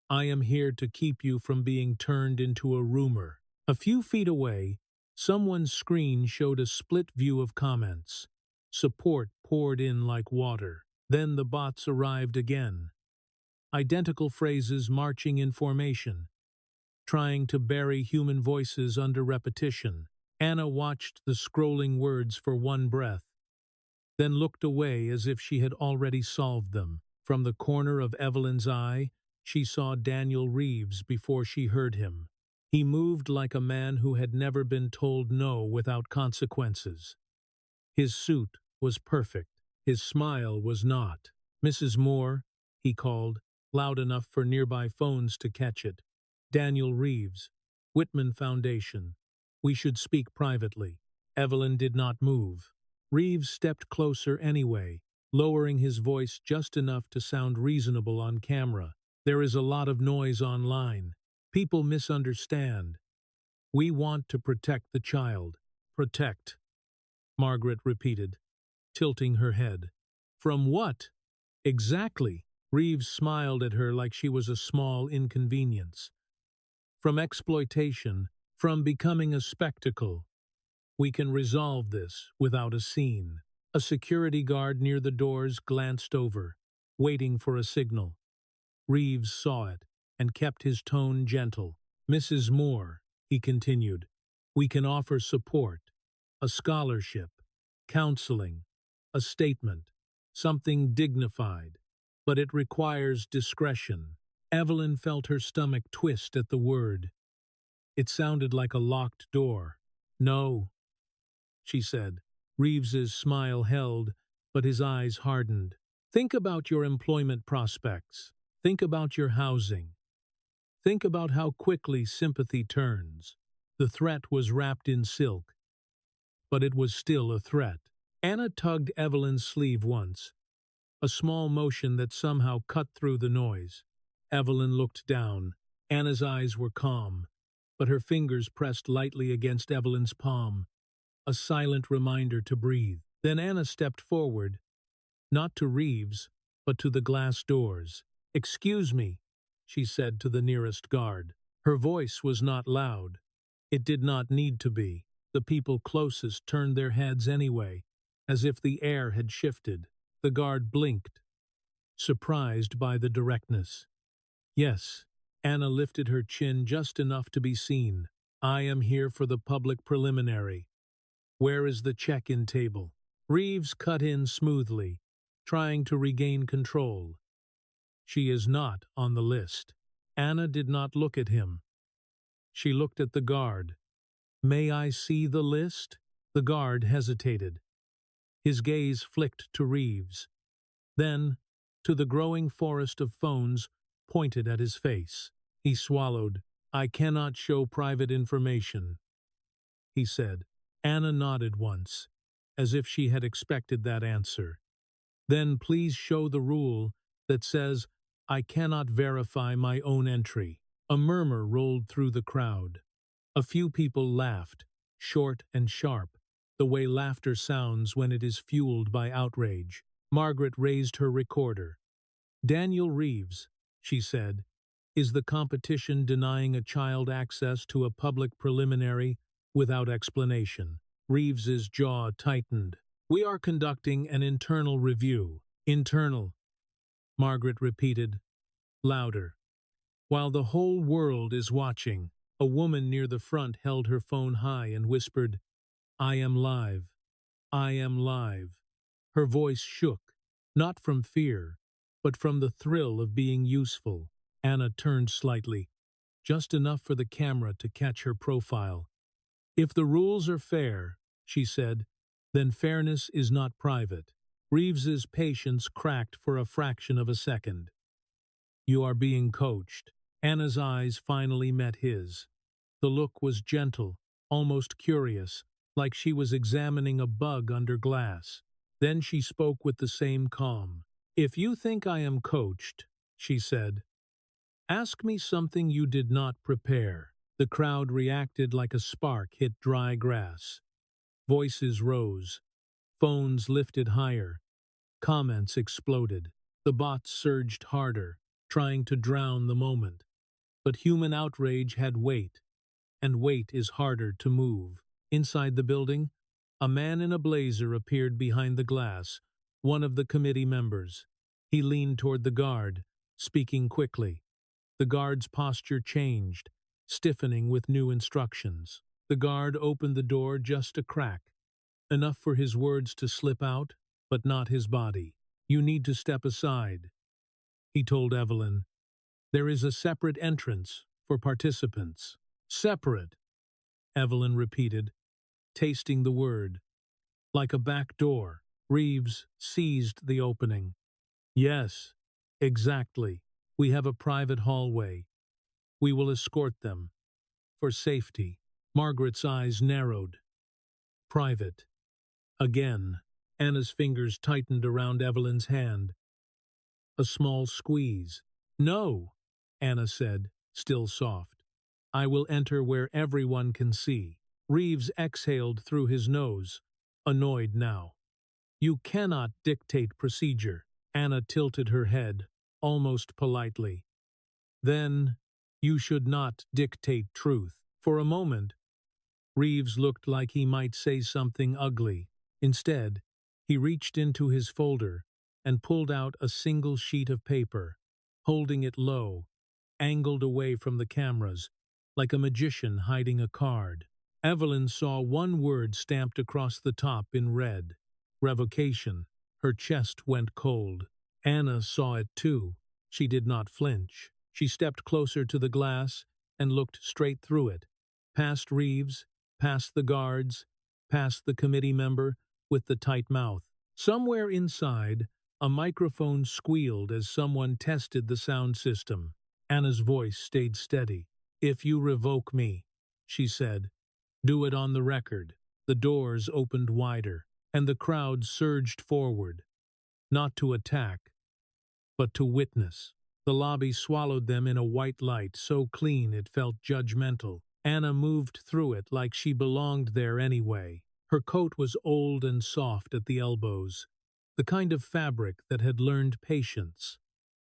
A: I am here to keep you from being turned into a rumor." A few feet away, Someone's screen showed a split view of comments. Support poured in like water. Then the bots arrived again. Identical phrases marching in formation, trying to bury human voices under repetition. Anna watched the scrolling words for one breath, then looked away as if she had already solved them. From the corner of Evelyn's eye, she saw Daniel Reeves before she heard him. He moved like a man who had never been told no without consequences. His suit was perfect. His smile was not. "Mrs. Moore," he called, loud enough for nearby phones to catch it. "Daniel Reeves, Whitman Foundation. We should speak privately." Evelyn did not move. Reeves stepped closer anyway, lowering his voice just enough to sound reasonable on camera. "There is a lot of noise online. People misunderstand. We want to protect the child." "Protect," Margaret repeated, tilting her head. "From what? Exactly?" Reeves smiled at her like she was a small inconvenience. "From exploitation, from becoming a spectacle. We can resolve this without a scene." A security guard near the doors glanced over, waiting for a signal. Reeves saw it and kept his tone gentle. "Mrs. Moore," he continued, "we can offer support, a scholarship, counseling, a statement, something dignified, but it requires discretion." Evelyn felt her stomach twist at the word. It sounded like a locked door. "No," she said. Reeves's smile held, but his eyes hardened. "Think about your employment prospects. Think about your housing. Think about how quickly sympathy turns." The threat was wrapped in silk, but it was still a threat. Anna tugged Evelyn's sleeve once, a small motion that somehow cut through the noise. Evelyn looked down. Anna's eyes were calm, but her fingers pressed lightly against Evelyn's palm, a silent reminder to breathe. Then Anna stepped forward, not to Reeves, but to the glass doors. "Excuse me," she said to the nearest guard. Her voice was not loud. It did not need to be. The people closest turned their heads anyway, as if the air had shifted. The guard blinked, surprised by the directness. "Yes." Anna lifted her chin just enough to be seen. "I am here for the public preliminary. Where is the check-in table?" Reeves cut in smoothly, trying to regain control. "She is not on the list." Anna did not look at him. She looked at the guard. "May I see the list?" The guard hesitated. His gaze flicked to Reeves, then to the growing forest of phones pointed at his face. He swallowed. "I cannot show private information," he said. Anna nodded once, as if she had expected that answer. "Then please show the rule that says I cannot verify my own entry." A murmur rolled through the crowd. A few people laughed, short and sharp, the way laughter sounds when it is fueled by outrage. Margaret raised her recorder. "Daniel Reeves," she said, "is the competition denying a child access to a public preliminary without explanation?" Reeves's jaw tightened. "We are conducting an internal review." "Internal," Margaret repeated, louder. "While the whole world is watching." A woman near the front held her phone high and whispered, "I am live. I am live." Her voice shook, not from fear, but from the thrill of being useful. Anna turned slightly, just enough for the camera to catch her profile. "If the rules are fair," she said, "then fairness is not private." Reeves's patience cracked for a fraction of a second. "You are being coached." Anna's eyes finally met his. The look was gentle, almost curious, like she was examining a bug under glass. Then she spoke with the same calm. "If you think I am coached," she said, "ask me something you did not prepare." The crowd reacted like a spark hit dry grass. Voices rose. Phones lifted higher. Comments exploded. The bots surged harder, trying to drown the moment. But human outrage had weight, and weight is harder to move. Inside the building, a man in a blazer appeared behind the glass, one of the committee members. He leaned toward the guard, speaking quickly. The guard's posture changed, stiffening with new instructions. The guard opened the door just a crack, enough for his words to slip out, but not his body. "You need to step aside," he told Evelyn. "There is a separate entrance for participants." "Separate," Evelyn repeated, tasting the word. "Like a back door." Reeves seized the opening. "Yes, exactly. We have a private hallway. We will escort them. For safety." Margaret's eyes narrowed. "Private." Again, Anna's fingers tightened around Evelyn's hand. A small squeeze. "No," Anna said, still soft. "I will enter where everyone can see." Reeves exhaled through his nose, annoyed now. "You cannot dictate procedure." Anna tilted her head, almost politely. "Then, you should not dictate truth." For a moment, Reeves looked like he might say something ugly. Instead, he reached into his folder and pulled out a single sheet of paper, holding it low, angled away from the cameras, like a magician hiding a card. Evelyn saw one word stamped across the top in red: revocation. Her chest went cold. Anna saw it too. She did not flinch. She stepped closer to the glass and looked straight through it, past Reeves, past the guards, past the committee member with the tight mouth. Somewhere inside, a microphone squealed as someone tested the sound system. Anna's voice stayed steady. "If you revoke me," she said, "do it on the record." The doors opened wider, and the crowd surged forward, not to attack, but to witness. The lobby swallowed them in a white light so clean it felt judgmental. Anna moved through it like she belonged there anyway. Her coat was old and soft at the elbows, the kind of fabric that had learned patience.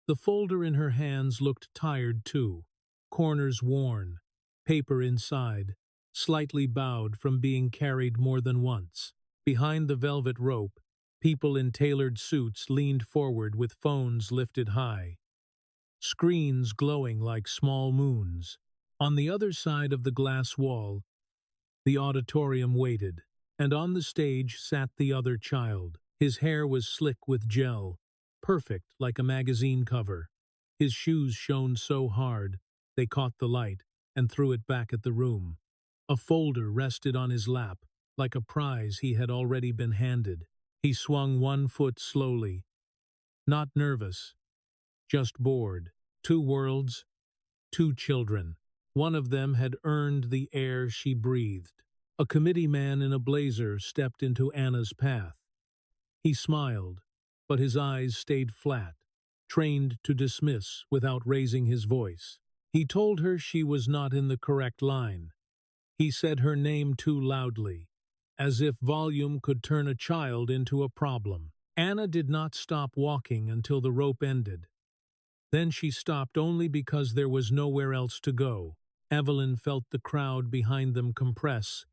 A: The folder in her hands looked tired too, corners worn, paper inside, slightly bowed from being carried more than once. Behind the velvet rope, people in tailored suits leaned forward with phones lifted high, screens glowing like small moons. On the other side of the glass wall, the auditorium waited, and on the stage sat the other child. His hair was slick with gel, perfect like a magazine cover. His shoes shone so hard, they caught the light and threw it back at the room. A folder rested on his lap, like a prize he had already been handed. He swung one foot slowly, not nervous, just bored. Two worlds, two children. One of them had earned the air she breathed. A committee man in a blazer stepped into Anna's path. He smiled, but his eyes stayed flat, trained to dismiss without raising his voice. He told her she was not in the correct line. He said her name too loudly, as if volume could turn a child into a problem. Anna did not stop walking until the rope ended. Then she stopped only because there was nowhere else to go. Evelyn felt the crowd behind them compress,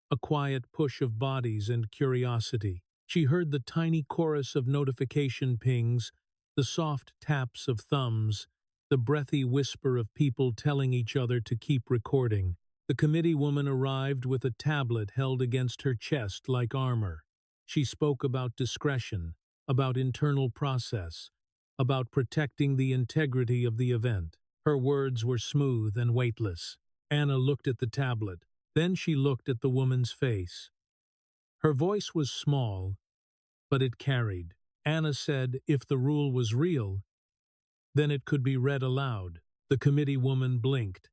A: a quiet push of bodies and curiosity. She heard the tiny chorus of notification pings, the soft taps of thumbs, the breathy whisper of people telling each other to keep recording. The committee woman arrived with a tablet held against her chest like armor. She spoke about discretion, about internal process, about protecting the integrity of the event. Her words were smooth and weightless. Anna looked at the tablet. Then she looked at the woman's face. Her voice was small, but it carried. Anna said if the rule was real, then it could be read aloud. The committee woman blinked,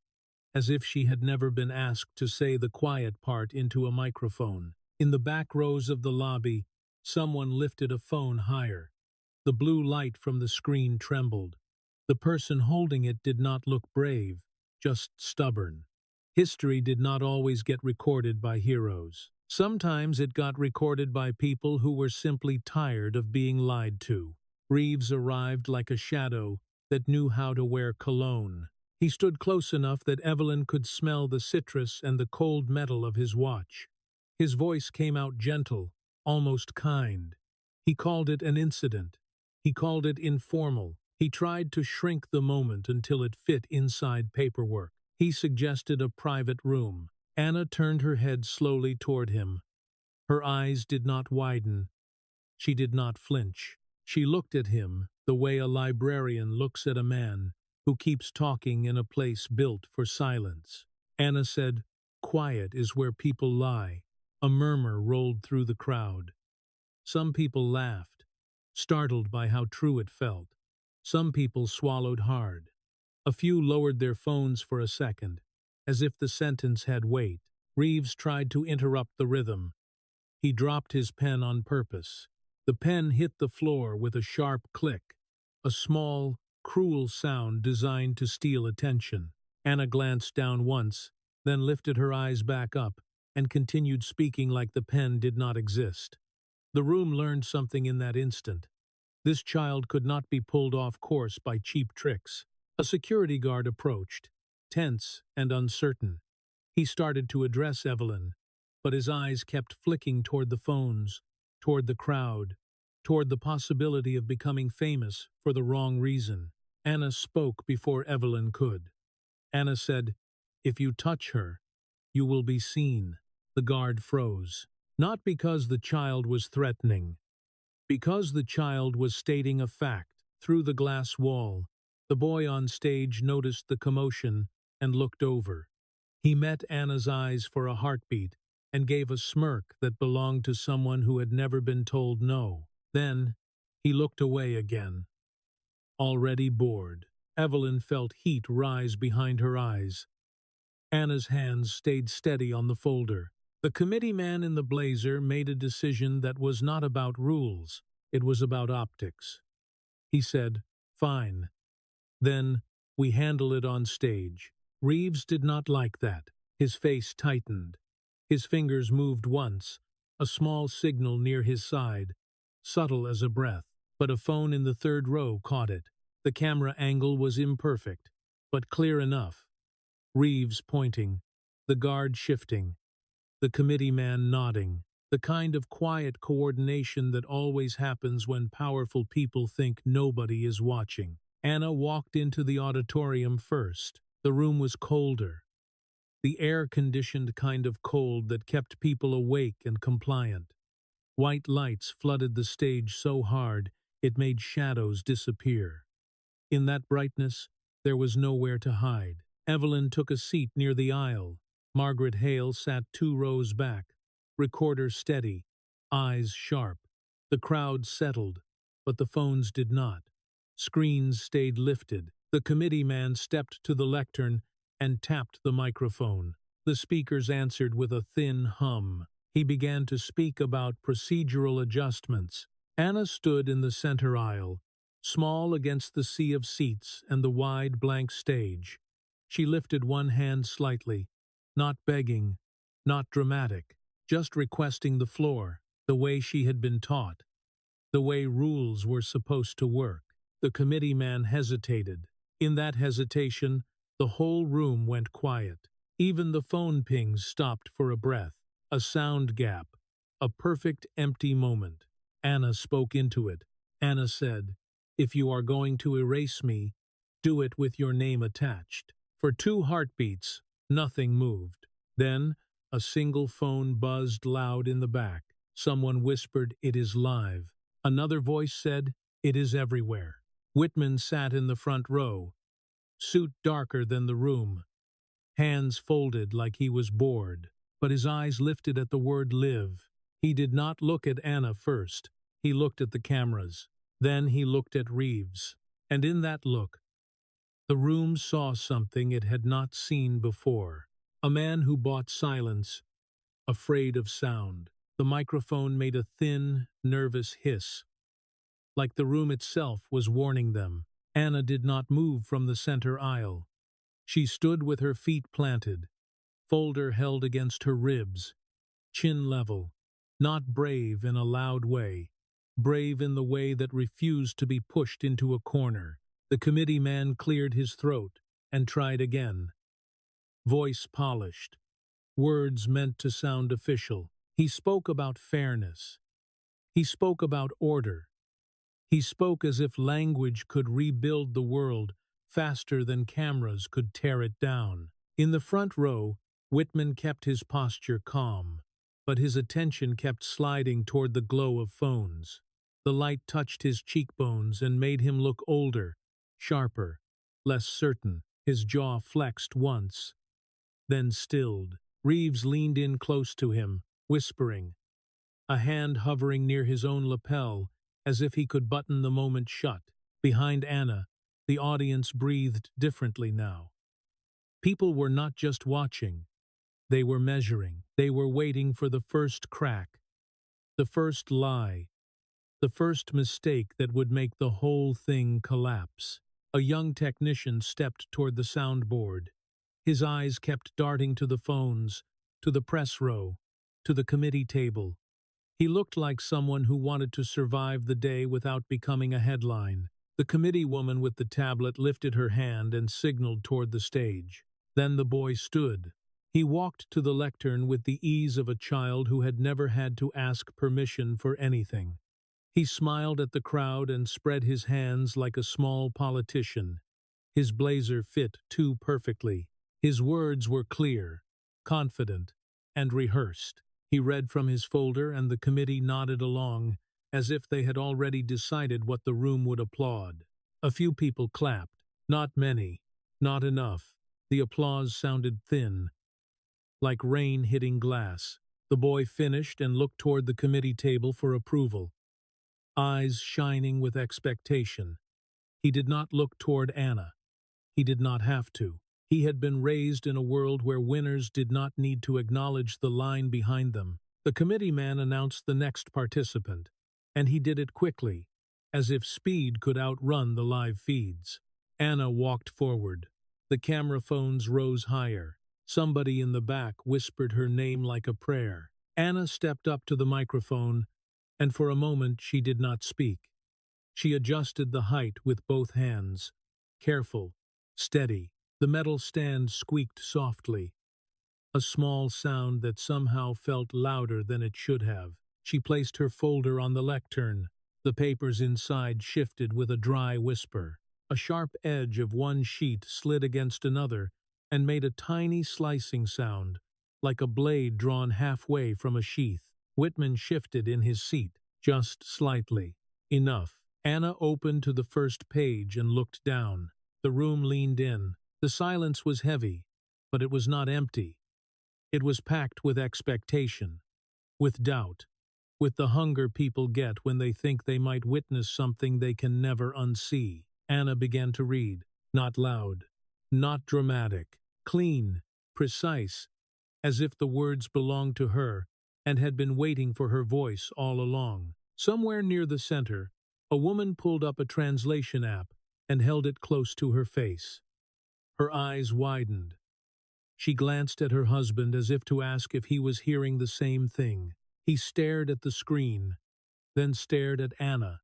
A: as if she had never been asked to say the quiet part into a microphone. In the back rows of the lobby, someone lifted a phone higher. The blue light from the screen trembled. The person holding it did not look brave, just stubborn. History did not always get recorded by heroes. Sometimes it got recorded by people who were simply tired of being lied to. Reeves arrived like a shadow that knew how to wear cologne. He stood close enough that Evelyn could smell the citrus and the cold metal of his watch. His voice came out gentle, almost kind. He called it an incident. He called it informal. He tried to shrink the moment until it fit inside paperwork. He suggested a private room. Anna turned her head slowly toward him. Her eyes did not widen. She did not flinch. She looked at him the way a librarian looks at a man who keeps talking in a place built for silence. Anna said, "Quiet is where people lie." A murmur rolled through the crowd. Some people laughed, startled by how true it felt. Some people swallowed hard. A few lowered their phones for a second, as if the sentence had weight. Reeves tried to interrupt the rhythm. He dropped his pen on purpose. The pen hit the floor with a sharp click, a small, cruel sound designed to steal attention. Anna glanced down once, then lifted her eyes back up and continued speaking like the pen did not exist. The room learned something in that instant. This child could not be pulled off course by cheap tricks. A security guard approached, tense and uncertain. He started to address Evelyn, but his eyes kept flicking toward the phones, toward the crowd, toward the possibility of becoming famous for the wrong reason. Anna spoke before Evelyn could. Anna said, "If you touch her, you will be seen." The guard froze, not because the child was threatening, because the child was stating a fact. Through the glass wall, the boy on stage noticed the commotion and looked over. He met Anna's eyes for a heartbeat and gave a smirk that belonged to someone who had never been told no. Then, he looked away again. Already bored, Evelyn felt heat rise behind her eyes. Anna's hands stayed steady on the folder. The committee man in the blazer made a decision that was not about rules, it was about optics. He said, "Fine. Then, we handle it on stage." Reeves did not like that. His face tightened. His fingers moved once, a small signal near his side, subtle as a breath, but a phone in the third row caught it. The camera angle was imperfect, but clear enough. Reeves pointing, the guard shifting, the committee man nodding, the kind of quiet coordination that always happens when powerful people think nobody is watching. Anna walked into the auditorium first. The room was colder, the air-conditioned kind of cold that kept people awake and compliant. White lights flooded the stage so hard it made shadows disappear. In that brightness, there was nowhere to hide. Evelyn took a seat near the aisle. Margaret Hale sat 2 rows back, recorder steady, eyes sharp. The crowd settled, but the phones did not. Screens stayed lifted. The committee man stepped to the lectern and tapped the microphone. The speakers answered with a thin hum. He began to speak about procedural adjustments. Anna stood in the center aisle, small against the sea of seats and the wide blank stage. She lifted one hand slightly, not begging, not dramatic, just requesting the floor, the way she had been taught, the way rules were supposed to work. The committee man hesitated. In that hesitation, the whole room went quiet. Even the phone pings stopped for a breath, a sound gap, a perfect empty moment. Anna spoke into it. Anna said, "If you are going to erase me, do it with your name attached." For 2 heartbeats, nothing moved. Then, a single phone buzzed loud in the back. Someone whispered, "It is live." Another voice said, "It is everywhere." Whitman sat in the front row, suit darker than the room, hands folded like he was bored, but his eyes lifted at the word live. He did not look at Anna first. He looked at the cameras. Then he looked at Reeves. And in that look, the room saw something it had not seen before. A man who bought silence, afraid of sound. The microphone made a thin, nervous hiss, like the room itself was warning them. Anna did not move from the center aisle. She stood with her feet planted, folder held against her ribs, chin level, not brave in a loud way, brave in the way that refused to be pushed into a corner. The committee man cleared his throat and tried again. Voice polished, words meant to sound official. He spoke about fairness. He spoke about order. He spoke as if language could rebuild the world faster than cameras could tear it down. In the front row, Whitman kept his posture calm, but his attention kept sliding toward the glow of phones. The light touched his cheekbones and made him look older, sharper, less certain. His jaw flexed once, then stilled. Reeves leaned in close to him, whispering, a hand hovering near his own lapel, as if he could button the moment shut. Behind Anna, the audience breathed differently now. People were not just watching, they were measuring. They were waiting for the first crack, the first lie, the first mistake that would make the whole thing collapse. A young technician stepped toward the soundboard. His eyes kept darting to the phones, to the press row, to the committee table. He looked like someone who wanted to survive the day without becoming a headline. The committee woman with the tablet lifted her hand and signaled toward the stage. Then the boy stood. He walked to the lectern with the ease of a child who had never had to ask permission for anything. He smiled at the crowd and spread his hands like a small politician. His blazer fit too perfectly. His words were clear, confident, and rehearsed. He read from his folder and the committee nodded along, as if they had already decided what the room would applaud. A few people clapped. Not many. Not enough. The applause sounded thin, like rain hitting glass. The boy finished and looked toward the committee table for approval, eyes shining with expectation. He did not look toward Anna. He did not have to. He had been raised in a world where winners did not need to acknowledge the line behind them. The committee man announced the next participant, and he did it quickly, as if speed could outrun the live feeds. Anna walked forward. The camera phones rose higher. Somebody in the back whispered her name like a prayer. Anna stepped up to the microphone, and for a moment she did not speak. She adjusted the height with both hands. Careful, steady. The metal stand squeaked softly, a small sound that somehow felt louder than it should have. She placed her folder on the lectern. The papers inside shifted with a dry whisper. A sharp edge of one sheet slid against another and made a tiny slicing sound, like a blade drawn halfway from a sheath. Whitman shifted in his seat, just slightly. Enough. Anna opened to the first page and looked down. The room leaned in. The silence was heavy, but it was not empty. It was packed with expectation, with doubt, with the hunger people get when they think they might witness something they can never unsee. Anna began to read, not loud, not dramatic, clean, precise, as if the words belonged to her and had been waiting for her voice all along. Somewhere near the center, a woman pulled up a translation app and held it close to her face. Her eyes widened. She glanced at her husband as if to ask if he was hearing the same thing. He stared at the screen, then stared at Anna,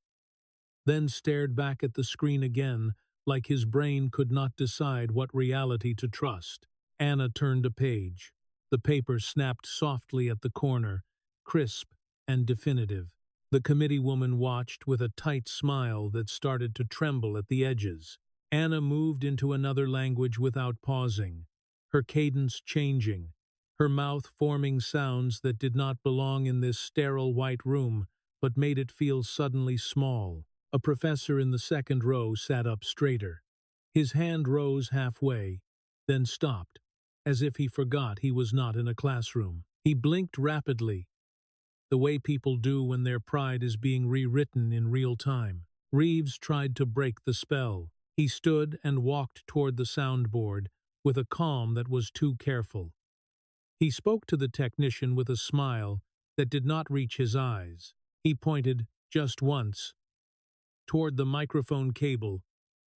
A: then stared back at the screen again, like his brain could not decide what reality to trust. Anna turned a page. The paper snapped softly at the corner, crisp and definitive. The committee woman watched with a tight smile that started to tremble at the edges. Anna moved into another language without pausing, her cadence changing, her mouth forming sounds that did not belong in this sterile white room, but made it feel suddenly small. A professor in the second row sat up straighter. His hand rose halfway, then stopped, as if he forgot he was not in a classroom. He blinked rapidly, the way people do when their pride is being rewritten in real time. Reeves tried to break the spell. He stood and walked toward the soundboard with a calm that was too careful. He spoke to the technician with a smile that did not reach his eyes. He pointed, just once, toward the microphone cable,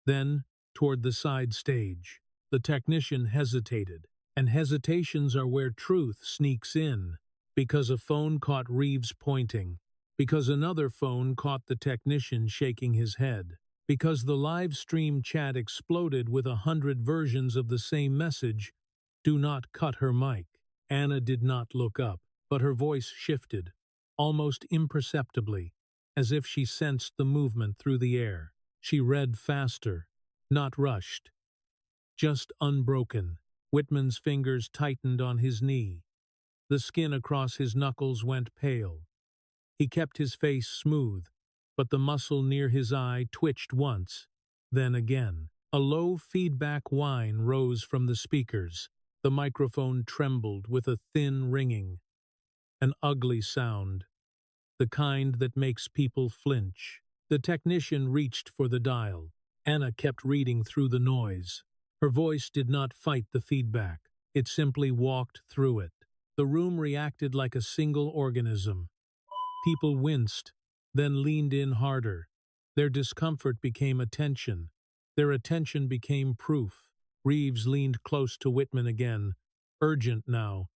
A: then toward the side stage. The technician hesitated, and hesitations are where truth sneaks in, because a phone caught Reeves pointing, because another phone caught the technician shaking his head, because the live stream chat exploded with 100 versions of the same message, "Do not cut her mic." Anna did not look up. but her voice shifted, almost imperceptibly, as if she sensed the movement through the air. She read faster, not rushed, just unbroken. Whitman's fingers tightened on his knee. The skin across his knuckles went pale. He kept his face smooth, but the muscle near his eye twitched once, then again. A low feedback whine rose from the speakers. The microphone trembled with a thin ringing. An ugly sound, the kind that makes people flinch. The technician reached for the dial. Anna kept reading through the noise. Her voice did not fight the feedback. It simply walked through it. The room reacted like a single organism. People winced, then leaned in harder. Their discomfort became attention. Their attention became proof. Reeves leaned close to Whitman again, urgent now,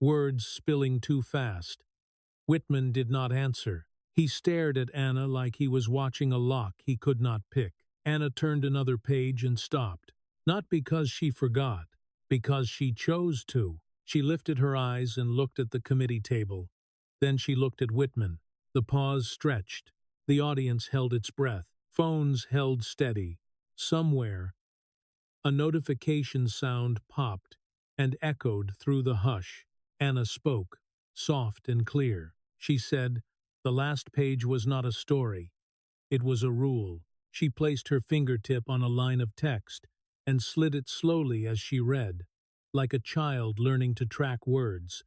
A: words spilling too fast. Whitman did not answer. He stared at Anna like he was watching a lock he could not pick. Anna turned another page and stopped. Not because she forgot, because she chose to. She lifted her eyes and looked at the committee table. Then she looked at Whitman. The pause stretched. The audience held its breath. Phones held steady. Somewhere, a notification sound popped and echoed through the hush. Anna spoke, soft and clear. She said, the last page was not a story. It was a rule. She placed her fingertip on a line of text and slid it slowly as she read, like a child learning to track words.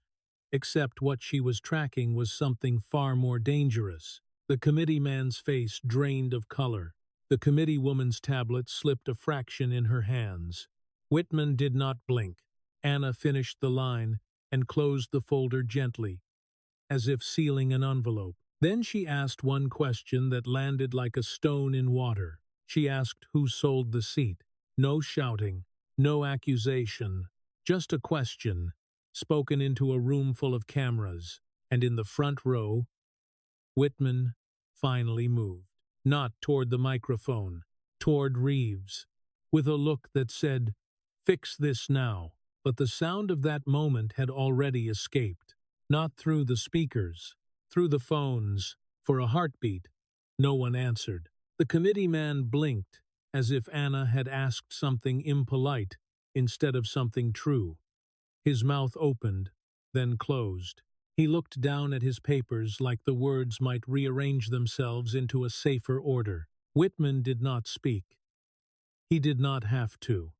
A: Except what she was tracking was something far more dangerous. The committee man's face drained of color. The committee woman's tablet slipped a fraction in her hands. Whitman did not blink. Anna finished the line and closed the folder gently, as if sealing an envelope. Then she asked one question that landed like a stone in water. She asked who sold the seat. No shouting, no accusation, just a question, spoken into a room full of cameras, and in the front row, Whitman finally moved, not toward the microphone, toward Reeves, with a look that said, "Fix this now." But the sound of that moment had already escaped, not through the speakers, through the phones. For a heartbeat, no one answered. The committee man blinked, as if Anna had asked something impolite instead of something true. His mouth opened, then closed. He looked down at his papers like the words might rearrange themselves into a safer order. Whitman did not speak. He did not have to.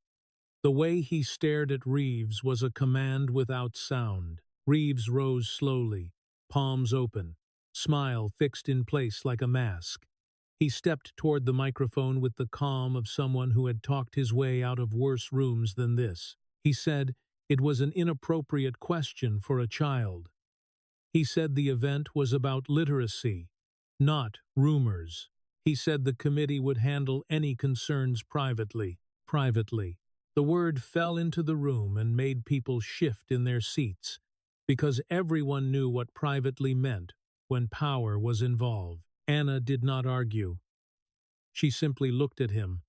A: The way he stared at Reeves was a command without sound. Reeves rose slowly, palms open, smile fixed in place like a mask. He stepped toward the microphone with the calm of someone who had talked his way out of worse rooms than this. He said it was an inappropriate question for a child. He said the event was about literacy, not rumors. He said the committee would handle any concerns privately. The word fell into the room and made people shift in their seats, because everyone knew what privately meant when power was involved. Anna did not argue. She simply looked at him,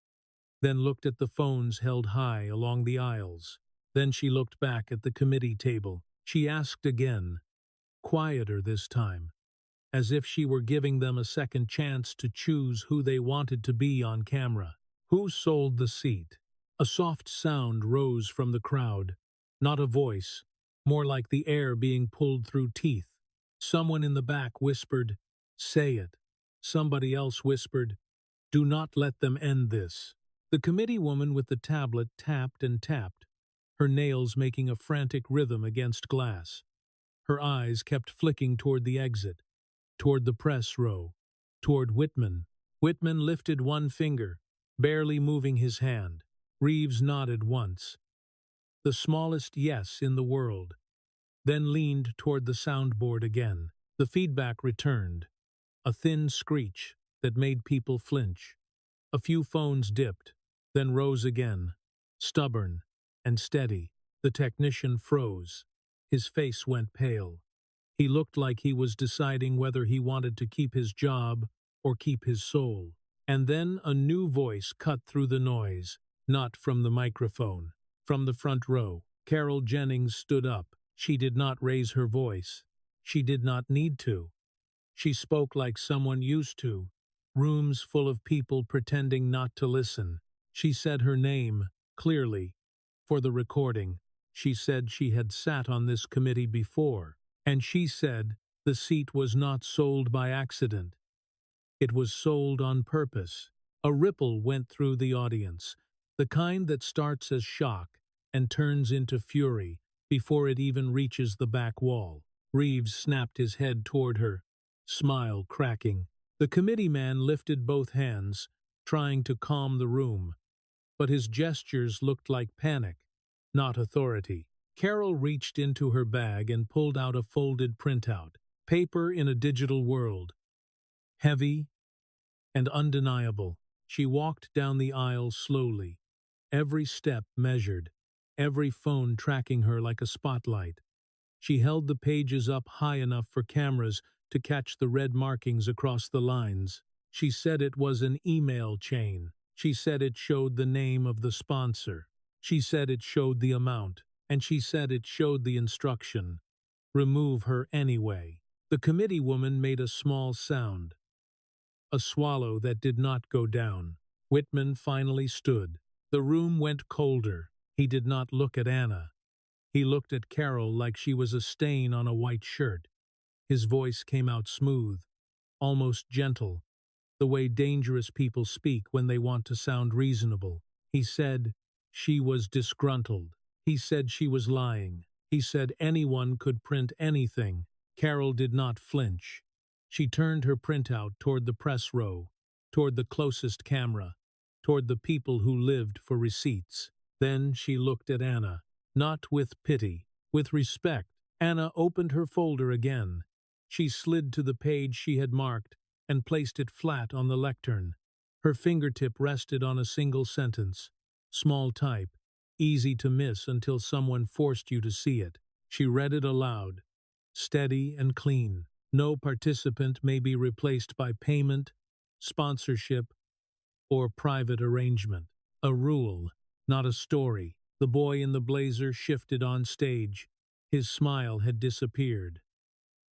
A: then looked at the phones held high along the aisles. Then she looked back at the committee table. She asked again, quieter this time, as if she were giving them a second chance to choose who they wanted to be on camera. Who sold the seat? A soft sound rose from the crowd, not a voice, more like the air being pulled through teeth. Someone in the back whispered, "Say it." Somebody else whispered, "Do not let them end this." The committee woman with the tablet tapped and tapped, her nails making a frantic rhythm against glass. Her eyes kept flicking toward the exit, toward the press row, toward Whitman. Whitman lifted one finger, barely moving his hand. Reeves nodded once, the smallest yes in the world, then leaned toward the soundboard again. The feedback returned, a thin screech that made people flinch. A few phones dipped, then rose again, stubborn and steady. The technician froze. His face went pale. He looked like he was deciding whether he wanted to keep his job or keep his soul. And then a new voice cut through the noise, not from the microphone, from the front row. Carol Jennings stood up. She did not raise her voice. She did not need to. She spoke like someone used to, rooms full of people pretending not to listen. She said her name, clearly. For the recording, she said she had sat on this committee before, and she said the seat was not sold by accident. It was sold on purpose. A ripple went through the audience, the kind that starts as shock and turns into fury before it even reaches the back wall. Reeves snapped his head toward her, smile cracking. The committee man lifted both hands, trying to calm the room, but his gestures looked like panic, not authority. Carol reached into her bag and pulled out a folded printout. Paper in a digital world. Heavy and undeniable. She walked down the aisle slowly, every step measured, every phone tracking her like a spotlight. She held the pages up high enough for cameras to catch the red markings across the lines. She said it was an email chain. She said it showed the name of the sponsor. She said it showed the amount. And she said it showed the instruction. Remove her anyway. The committee woman made a small sound. A swallow that did not go down. Whitman finally stood. The room went colder. He did not look at Anna. He looked at Carol like she was a stain on a white shirt. His voice came out smooth, almost gentle, the way dangerous people speak when they want to sound reasonable. He said she was disgruntled. He said she was lying. He said anyone could print anything. Carol did not flinch. She turned her printout toward the press row, toward the closest camera, toward the people who lived for receipts. Then she looked at Anna, not with pity, with respect. Anna opened her folder again. She slid to the page she had marked and placed it flat on the lectern. Her fingertip rested on a single sentence, small type, easy to miss until someone forced you to see it. She read it aloud, steady and clean. No participant may be replaced by payment, sponsorship, or private arrangement. A rule, not a story. The boy in the blazer shifted on stage. His smile had disappeared.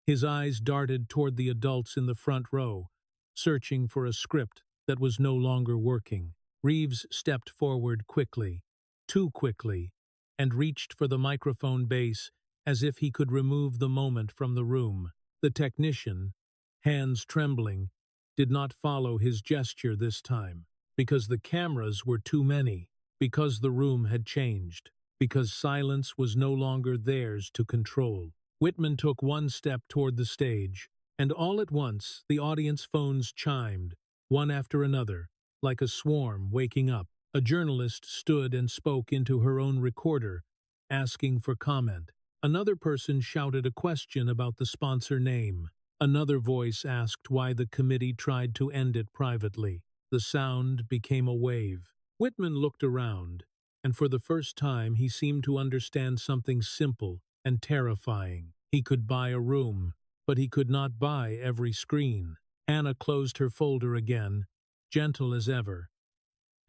A: His eyes darted toward the adults in the front row, searching for a script that was no longer working. Reeves stepped forward quickly, too quickly, and reached for the microphone base as if he could remove the moment from the room. The technician, hands trembling, did not follow his gesture this time, because the cameras were too many, because the room had changed, because silence was no longer theirs to control. Whitman took one step toward the stage, and all at once the audience phones chimed, one after another, like a swarm waking up. A journalist stood and spoke into her own recorder, asking for comment. Another person shouted a question about the sponsor name. Another voice asked why the committee tried to end it privately. The sound became a wave. Whitman looked around, and for the first time he seemed to understand something simple and terrifying. He could buy a room, but he could not buy every screen. Anna closed her folder again, gentle as ever,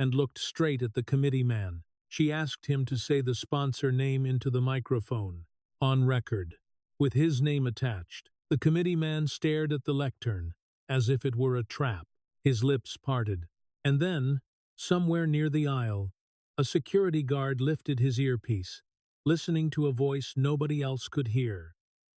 A: and looked straight at the committee man. She asked him to say the sponsor name into the microphone. On record, with his name attached. The committee man stared at the lectern, as if it were a trap. His lips parted. And then, somewhere near the aisle, a security guard lifted his earpiece, listening to a voice nobody else could hear,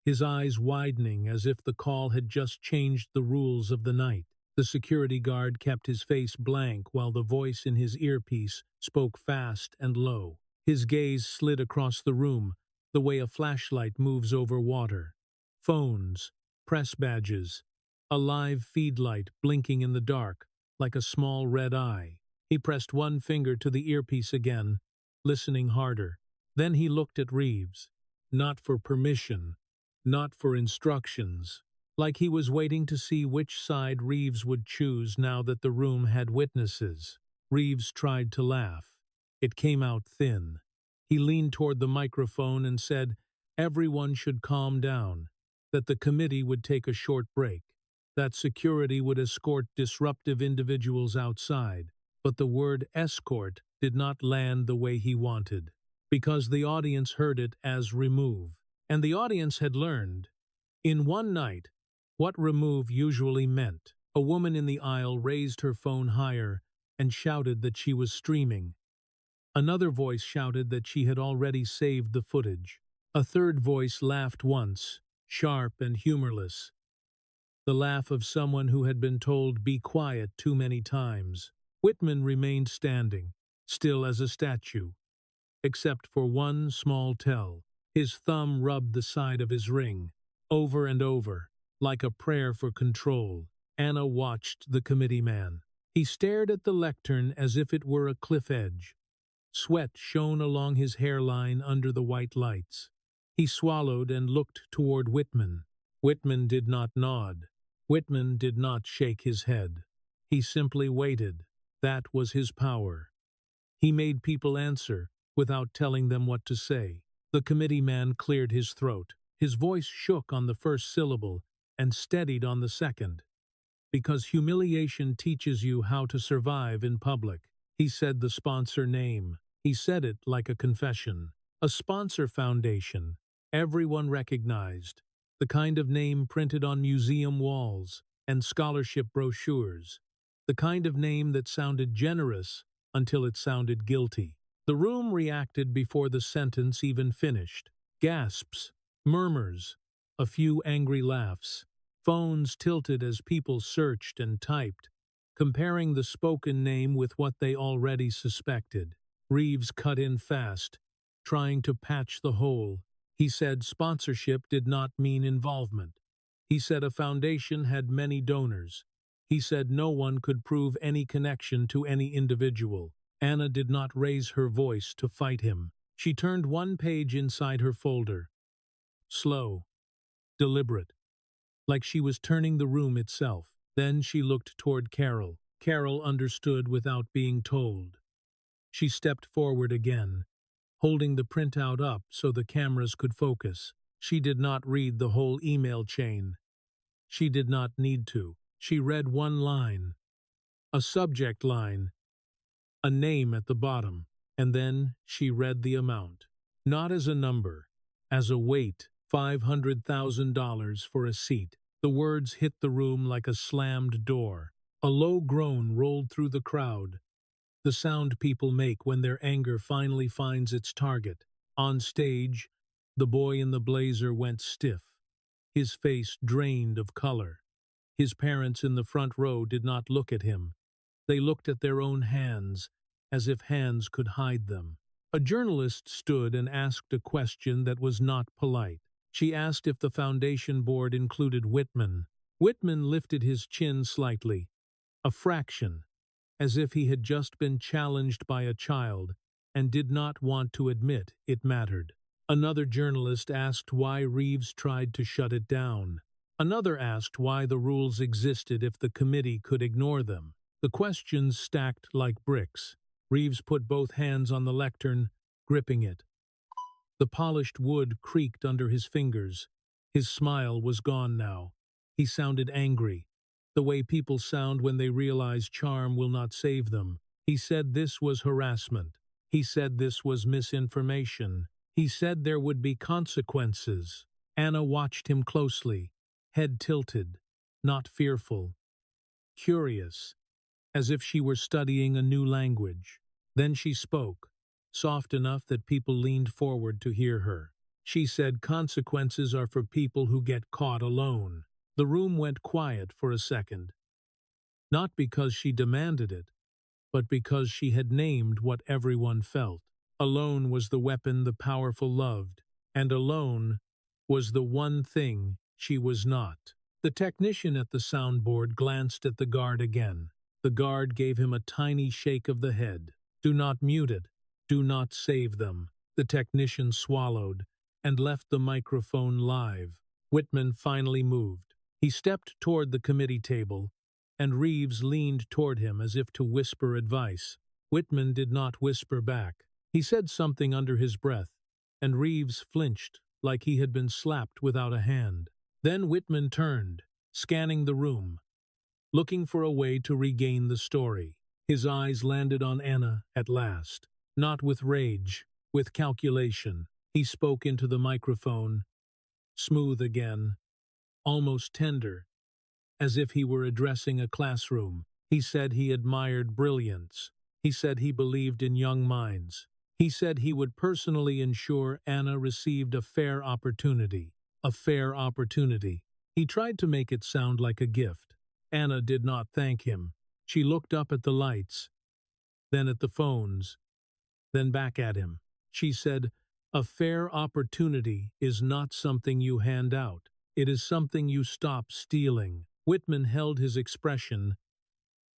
A: his eyes widening as if the call had just changed the rules of the night. The security guard kept his face blank while the voice in his earpiece spoke fast and low. His gaze slid across the room, the way a flashlight moves over water. Phones, press badges, a live feed light blinking in the dark, like a small red eye. He pressed one finger to the earpiece again, listening harder. Then he looked at Reeves, not for permission, not for instructions, like he was waiting to see which side Reeves would choose now that the room had witnesses. Reeves tried to laugh. It came out thin. He leaned toward the microphone and said everyone should calm down, that the committee would take a short break, that security would escort disruptive individuals outside. But the word escort did not land the way he wanted, because the audience heard it as remove. And the audience had learned, in one night, what remove usually meant. A woman in the aisle raised her phone higher and shouted that she was streaming. Another voice shouted that she had already saved the footage. A third voice laughed once, sharp and humorless, the laugh of someone who had been told be quiet too many times. Whitman remained standing, still as a statue, except for one small tell. His thumb rubbed the side of his ring, over and over, like a prayer for control. Anna watched the committee man. He stared at the lectern as if it were a cliff edge. Sweat shone along his hairline under the white lights. He swallowed and looked toward Whitman. Whitman did not nod. Whitman did not shake his head. He simply waited. That was his power. He made people answer without telling them what to say. The committee man cleared his throat. His voice shook on the first syllable and steadied on the second. Because humiliation teaches you how to survive in public. He said the sponsor name. He said it like a confession. A sponsor foundation. Everyone recognized. The kind of name printed on museum walls and scholarship brochures. The kind of name that sounded generous until it sounded guilty. The room reacted before the sentence even finished. Gasps, murmurs, a few angry laughs. Phones tilted as people searched and typed, comparing the spoken name with what they already suspected. Reeves cut in fast, trying to patch the hole. He said sponsorship did not mean involvement. He said a foundation had many donors. He said no one could prove any connection to any individual. Anna did not raise her voice to fight him. She turned one page inside her folder. Slow, deliberate, like she was turning the room itself. Then she looked toward Carol. Carol understood without being told. She stepped forward again, holding the printout up so the cameras could focus. She did not read the whole email chain. She did not need to. She read one line, a subject line, a name at the bottom, and then she read the amount. Not as a number, as a weight, $500,000 for a seat. The words hit the room like a slammed door. A low groan rolled through the crowd, the sound people make when their anger finally finds its target. On stage, the boy in the blazer went stiff, his face drained of color. His parents in the front row did not look at him. They looked at their own hands, as if hands could hide them. A journalist stood and asked a question that was not polite. She asked if the foundation board included Whitman. Whitman lifted his chin slightly, a fraction, as if he had just been challenged by a child and did not want to admit it mattered. Another journalist asked why Reeves tried to shut it down. Another asked why the rules existed if the committee could ignore them. The questions stacked like bricks. Reeves put both hands on the lectern, gripping it. The polished wood creaked under his fingers. His smile was gone now. He sounded angry, the way people sound when they realize charm will not save them. He said this was harassment. He said this was misinformation. He said there would be consequences. Anna watched him closely, head tilted, not fearful, curious, as if she were studying a new language. Then she spoke, soft enough that people leaned forward to hear her. She said consequences are for people who get caught alone. The room went quiet for a second. Not because she demanded it, but because she had named what everyone felt. Alone was the weapon the powerful loved, and alone was the one thing she was not. The technician at the soundboard glanced at the guard again. The guard gave him a tiny shake of the head. Do not mute it. Do not save them. The technician swallowed and left the microphone live. Whitman finally moved. He stepped toward the committee table, and Reeves leaned toward him as if to whisper advice. Whitman did not whisper back. He said something under his breath, and Reeves flinched like he had been slapped without a hand. Then Whitman turned, scanning the room, looking for a way to regain the story. His eyes landed on Anna at last, not with rage, with calculation. He spoke into the microphone, smooth again, almost tender, as if he were addressing a classroom. He said he admired brilliance. He said he believed in young minds. He said he would personally ensure Anna received a fair opportunity. A fair opportunity. He tried to make it sound like a gift. Anna did not thank him. She looked up at the lights, then at the phones, then back at him. She said, "A fair opportunity is not something you hand out. It is something you stop stealing." Whitman held his expression,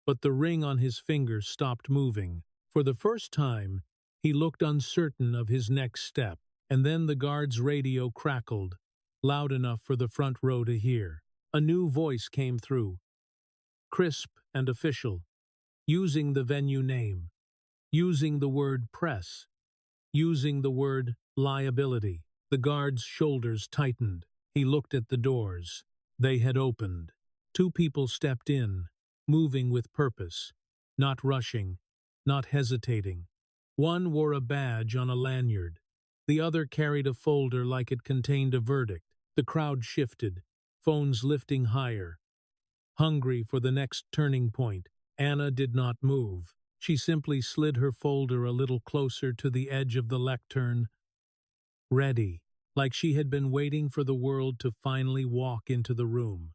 A: but the ring on his finger stopped moving. For the first time, he looked uncertain of his next step, and then the guard's radio crackled, loud enough for the front row to hear. A new voice came through, crisp and official, using the venue name, using the word press, using the word liability. The guard's shoulders tightened. He looked at the doors. They had opened. Two people stepped in, moving with purpose, not rushing, not hesitating. One wore a badge on a lanyard. The other carried a folder like it contained a verdict. The crowd shifted, phones lifting higher, hungry for the next turning point. Anna did not move. She simply slid her folder a little closer to the edge of the lectern, ready, like she had been waiting for the world to finally walk into the room.